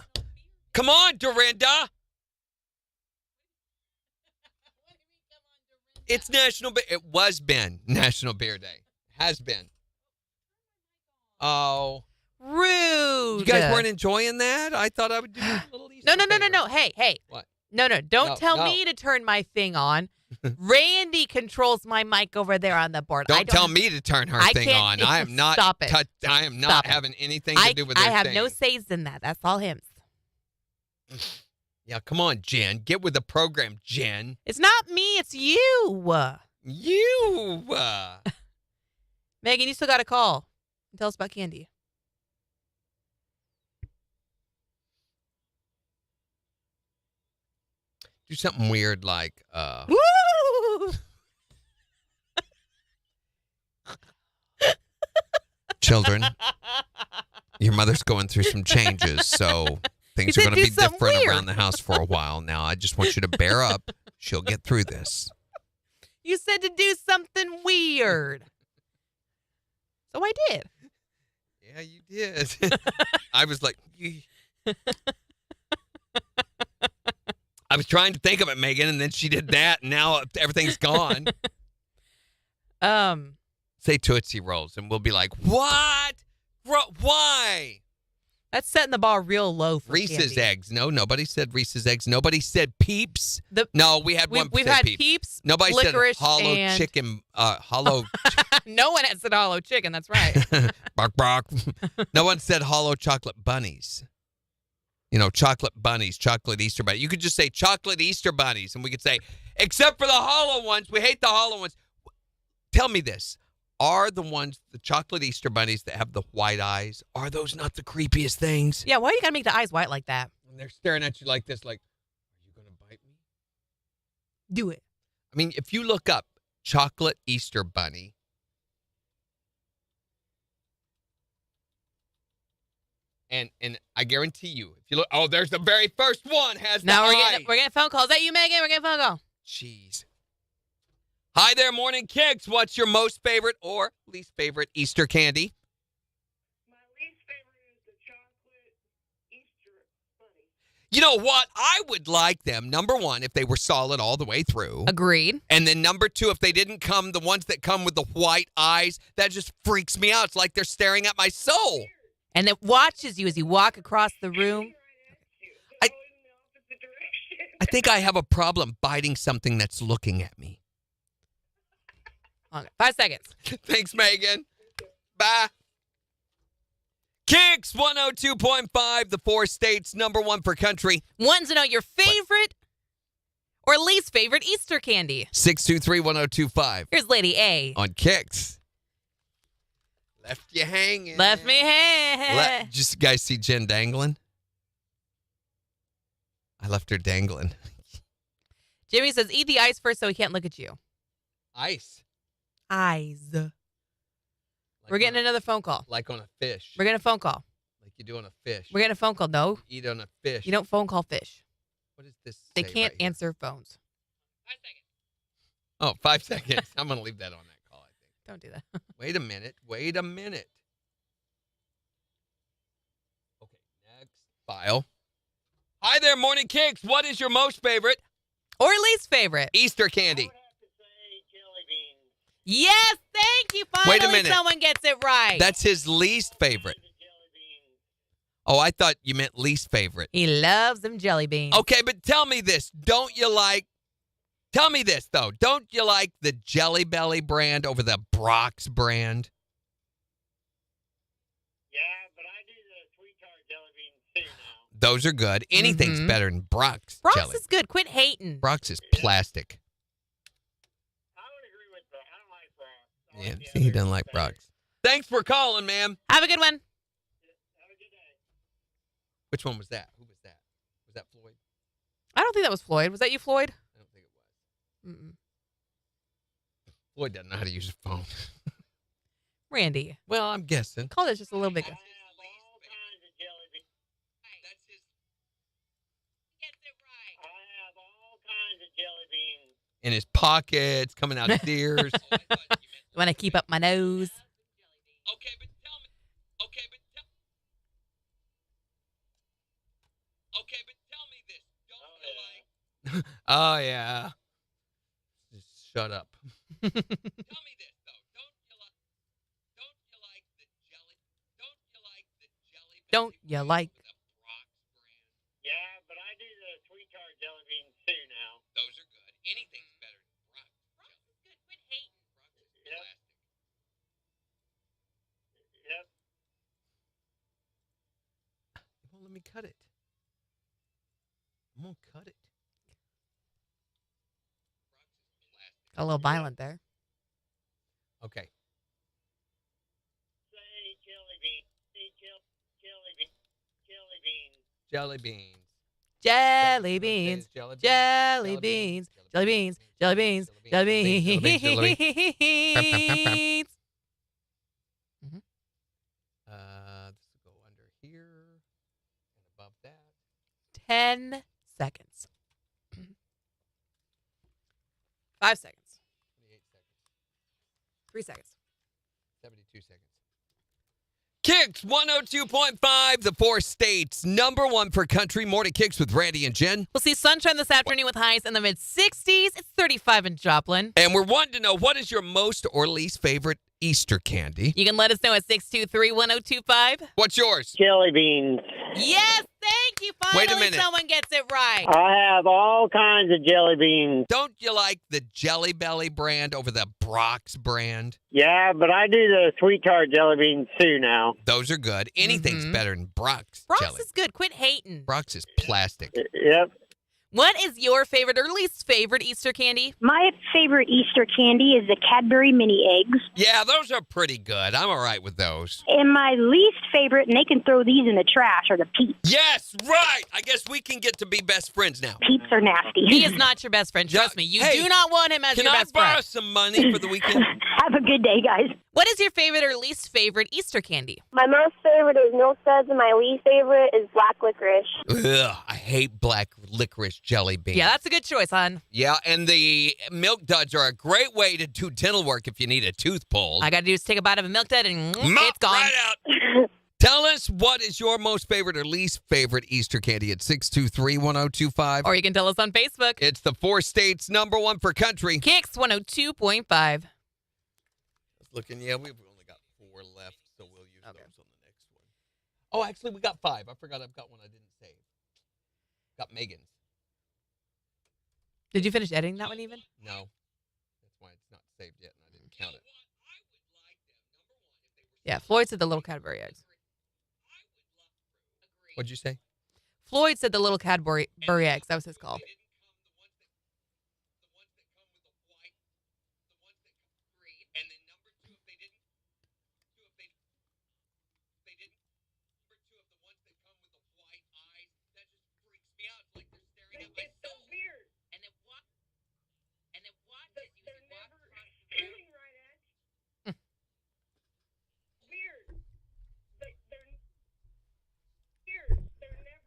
come on, Dorinda. It's It was been National Bear Day. Has been. Oh. Rude. You guys weren't enjoying that? I thought I would do a little Easter No. Hey. What? No. Don't tell me to turn my thing on. Randy controls my mic over there on the board. Don't tell me to turn her thing on. I am not. Stop it. I am not having anything to do with their I have thing. no says in that. That's all him. Yeah, come on, Jen. Get with the program, Jen. It's not me. It's you. You. Megan, you still got a call. Tell us about candy. Do something weird like, Woo! Children, your mother's going through some changes, so things are going to be different around the house for a while now. I just want you to bear up. She'll get through this. You said to do something weird. So I did. Yeah, you did. I was like, I was trying to think of it, Megan, and then she did that, and now everything's gone. Say Tootsie Rolls, and we'll be like, what? Why? That's setting the bar real low for Reese's candy. Eggs. No, nobody said Reese's Eggs. Nobody said Peeps. No, we had one. We've had Peeps. Nobody said licorice, hollow and... chicken. Hollow. No one has said hollow chicken. That's right. Bark, bark. No one said hollow chocolate bunnies. Chocolate bunnies, chocolate Easter bunnies. You could just say chocolate Easter bunnies, and we could say, except for the hollow ones. We hate the hollow ones. Tell me this. Are the chocolate Easter bunnies that have the white eyes, are those not the creepiest things? Yeah, why do you got to make the eyes white like that? And they're staring at you like this, like, are you going to bite me? Do it. I mean, if you look up chocolate Easter bunny, and I guarantee you, if you look, there's the very first one has the eye. We're getting phone calls. Is that you, Megan? We're getting phone call. Jeez. Hi there, Morning Kicks. What's your most favorite or least favorite Easter candy? My least favorite is the chocolate Easter bunny. You know what? I would like them, number one, if they were solid all the way through. Agreed. And then number two, if they didn't come, the ones that come with the white eyes, that just freaks me out. It's like they're staring at my soul. And it watches you as you walk across the room. I think I have a problem biting something that's looking at me. Okay, 5 seconds. Thanks, Megan. Bye. KIX 102.5, the 4 states, number 1 for country. Want to know your favorite or least favorite Easter candy? 623-1025. Here's Lady A. On KIX. Left you hanging. Left me hanging. Just you guys see Jen dangling? I left her dangling. Jimmy says, eat the ice first so he can't look at you. Ice. Eyes. Like We're getting another phone call. Like on a fish. We're getting a phone call. Like you do on a fish. We're getting a phone call. No. Eat on a fish. You don't phone call fish. What does this They say can't right here? answer phones. 5 seconds. Oh, 5 seconds. I'm going to leave that on that call, I think. Don't do that. Wait a minute. Wait a minute. Okay, next file. Hi there, Morning KIX. What is your most favorite Or least favorite? Easter candy? Yes, thank you. Finally, Wait a minute. someone gets it right. That's his least favorite. Oh, I thought you meant least favorite. He loves them jelly beans. Okay, but tell me this. Tell me this, though. Don't you like the Jelly Belly brand over the Brock's brand? Yeah, but I do the sweet tart jelly beans too now. Those are good. Anything's Mhm. better than Brock's Brock's jelly. is good. Quit hating. Brock's is plastic. I would agree with that. I don't like Brock. Yeah, see, he doesn't like Brock's. Thanks for calling, ma'am. Have a good one. Have a good day. Which one was that? Who was that? Was that Floyd? I don't think that was Floyd. Was that you, Floyd? I don't think it was. Mm-mm. Floyd doesn't know how to use a phone. Randy. Well, I'm guessing. Call it just a little bit. I have all kinds of jelly beans. That's his. I have all kinds of jelly beans. In his pockets, coming out his ears. Want to keep up my nose? Okay, but tell me. Okay, but tell me this. Don't you like? Oh yeah. Just shut up. Tell me this though. Don't you like the jelly? Don't you like? with a Brock's brand? Yeah, but I do the sweet tart jelly beans too now. Those are good. Anything's better than Brock's. Brock's is good. Quit hating. Brock's is Yep. plastic. Yep. It won't let me cut it. I'm gonna cut it. Brock's is plastic. A little violent there. Okay. Say jelly beans. Say jelly beans. Jelly beans. Jelly beans. Jelly beans. Jelly beans. Jelly beans. Jelly beans. Jelly beans. Jelly beans. Mhm. This will go under here and above that. 10 seconds. 5 seconds. 28 seconds. 3 seconds. 72 seconds. KIX 102.5, the 4 states, number 1 for country. More to KIX with Randy and Jen. We'll see sunshine this afternoon with highs in the mid-60s. It's 35 in Joplin. And we're wanting to know, what is your most or least favorite Easter candy? You can let us know at 623-1025. What's yours? Jelly beans. Yes, thank you. Wait a Finally, minute. someone gets it right. I have all kinds of jelly beans. Don't you like the Jelly Belly brand over the Brock's brand? Yeah, but I do the sweet tart jelly beans too now. Those are good. Anything's Mhm. better than Brock's Brock's jelly. is good. Quit hating. Brock's is plastic. Yep. What is your favorite or least favorite Easter candy? My favorite Easter candy is the Cadbury mini eggs. Yeah, those are pretty good. I'm all right with those. And my least favorite, and they can throw these in the trash, are the Peeps. Yes, right. I guess we can get to be best friends now. Peeps are nasty. He is not your best friend. Trust Yeah, me. You hey, do not want him as Can your I best borrow friend. some money for the weekend? Have a good day, guys. What is your favorite or least favorite Easter candy? My most favorite is Milk Duds, and my least favorite is black licorice. Ugh, I hate black licorice jelly beans. Yeah, that's a good choice, hon. Yeah, and the Milk Duds are a great way to do dental work if you need a tooth pulled. All I got to do is take a bite of a milk dud and Mop it's gone. right out. Tell us what is your most favorite or least favorite Easter candy at 623-1025. Or you can tell us on Facebook. It's the 4 states number 1 for country. KIX 102.5. Looking, yeah, we've only got 4 left, so we'll use those on the next one. Oh, actually, we got 5. I forgot I've got one I didn't save. Got Megan's. Did you finish editing that one even? No. That's why it's not saved yet, and I didn't count it. Yeah, Floyd said the little Cadbury eggs. What'd you say? Floyd said the little Cadbury eggs. That was his call.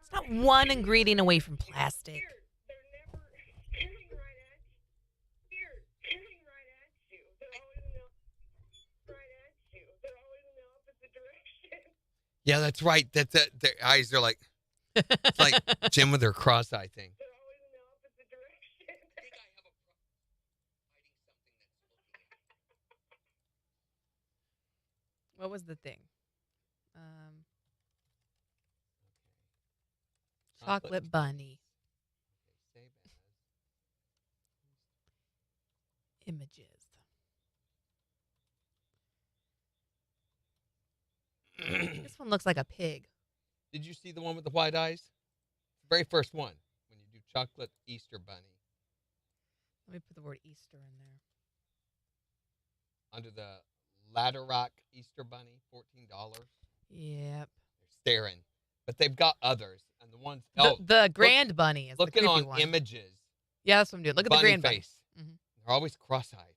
It's not one ingredient away from plastic. Yeah, that's right. That's it. Their eyes are like, it's like Jim with her cross-eye thing. What was the thing? Chocolate bunny. Images. This one looks like a pig. Did you see the one with the white eyes? The very first one, when you do chocolate Easter bunny. Let me put the word Easter in there. Under the Ladder Rock Easter bunny, $14. Yep. They're staring. But they've got others. And the ones... The grand bunny is the looking creepy on one. images. Yeah, that's what I'm doing. Look at the grand bunny. Face. Mm-hmm. They're always cross-eyed.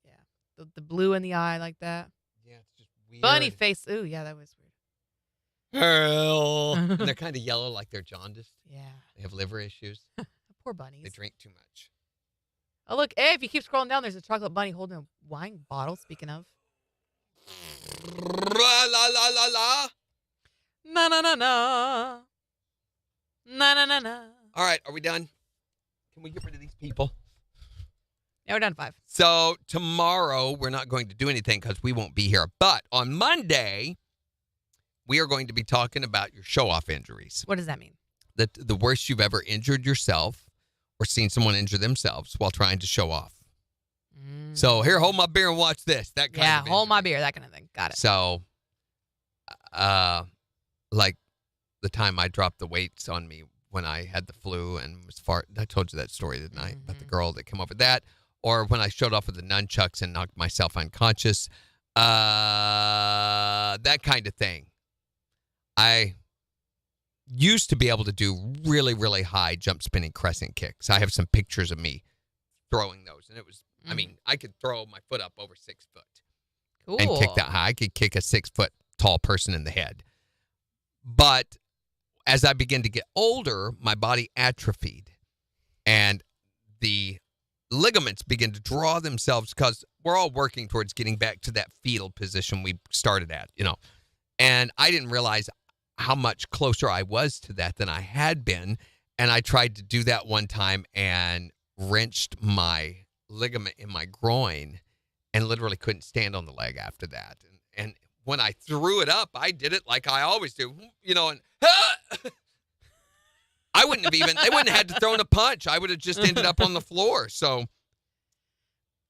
Yeah. The blue in the eye like that. Yeah, it's just weird. Bunny face. Ooh, yeah, that was weird. Hell. And they're kind of yellow like they're jaundiced. Yeah. They have liver issues. Poor bunnies. They drink too much. Oh, look. Hey, if you keep scrolling down, there's a chocolate bunny holding a wine bottle, speaking of. La la la la la. Na na na na. Na na na na. All right, are we done? Can we get rid of these people? Yeah, we're done 5. So tomorrow we're not going to do anything because we won't be here. But on Monday, we are going to be talking about your show-off injuries. What does that mean? The worst you've ever injured yourself or seen someone injure themselves while trying to show off. So here, hold my beer and watch this. That kind of hold my injury. beer, that kind of thing. Got it. So, like the time I dropped the weights on me when I had the flu and was far. I told you that story, didn't I? About the girl that came up with that. Or when I showed off with the nunchucks and knocked myself unconscious. That kind of thing. I used to be able to do really, really high jump spinning crescent kicks. I have some pictures of me throwing those. And it was, I mean, I could throw my foot up over 6 foot. Cool. And kick that high. I could kick a 6 foot tall person in the head. But as I began to get older, my body atrophied. And the ligaments begin to draw themselves because we're all working towards getting back to that fetal position we started at, you know. And I didn't realize how much closer I was to that than I had been. And I tried to do that one time and wrenched my ligament in my groin and literally couldn't stand on the leg after that. And when I threw it up, I did it like I always do, you know, and I wouldn't have even, they wouldn't have had to throw in a punch. I would have just ended up on the floor. So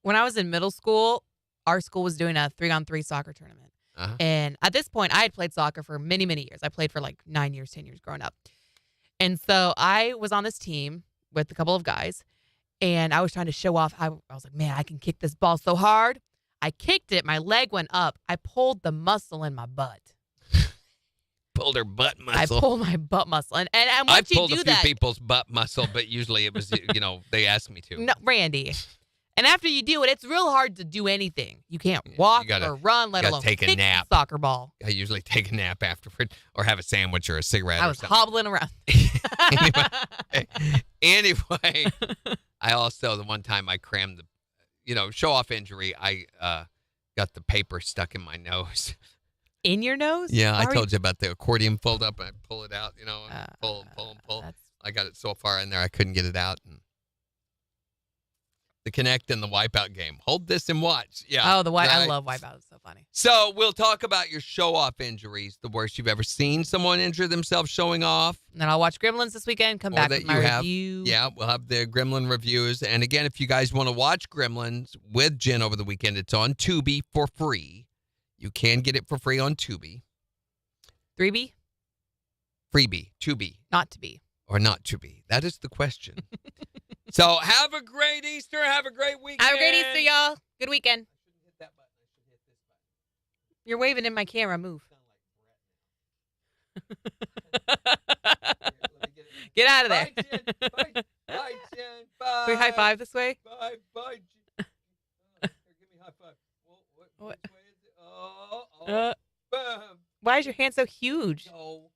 when I was in middle school, our school was doing a 3-on-3 soccer tournament. And at this point, I had played soccer for many, many years. I played for like 9 years, 10 years growing up. And so I was on this team with a couple of guys, and I was trying to show off. I was like, man, I can kick this ball so hard. I kicked it. My leg went up. I pulled the muscle in my butt. Pulled her butt muscle. I pulled my butt muscle. And I once you pulled do a few that, people's butt muscle, but usually it was, you know, they asked me to. No, Randy. And after you do it, it's real hard to do anything. You can't walk or run, let alone take a kick nap. the soccer ball. I usually take a nap afterward or have a sandwich or a cigarette. I or was something. hobbling around. Anyway, I also, the one time I crammed the, you know, show off injury, I got the paper stuck in my nose. In your nose? Yeah, I Why were told you about the accordion fold up and I pull it out, and pull. that's- I got it so far in there I couldn't get it out. And the Connect and the Wipeout game. Hold this and watch. Yeah. Oh, I right? love Wipeout. It's so funny. So we'll talk about your show-off injuries, the worst you've ever seen someone injure themselves showing off. And then I'll watch Gremlins this weekend. Come Or back that with my you have. review. Yeah, we'll have the Gremlin reviews. And again, if you guys want to watch Gremlins with Jen over the weekend, it's on Tubi for free. You can get it for free on Tubi. 3B? Freebie, Tubi. Not to be. Or not to be? That is the question. So have a great Easter. Have a great weekend. Have a great Easter, y'all. Good weekend. You're waving in my camera. Move. Get out of there. Bye, Jen. Bye, Jen. Bye. Can we high five this way? Bye, Jen. Here, give me a high five. What? What? Which way is it? Oh, Uh, bam. Why is your hand so huge? No.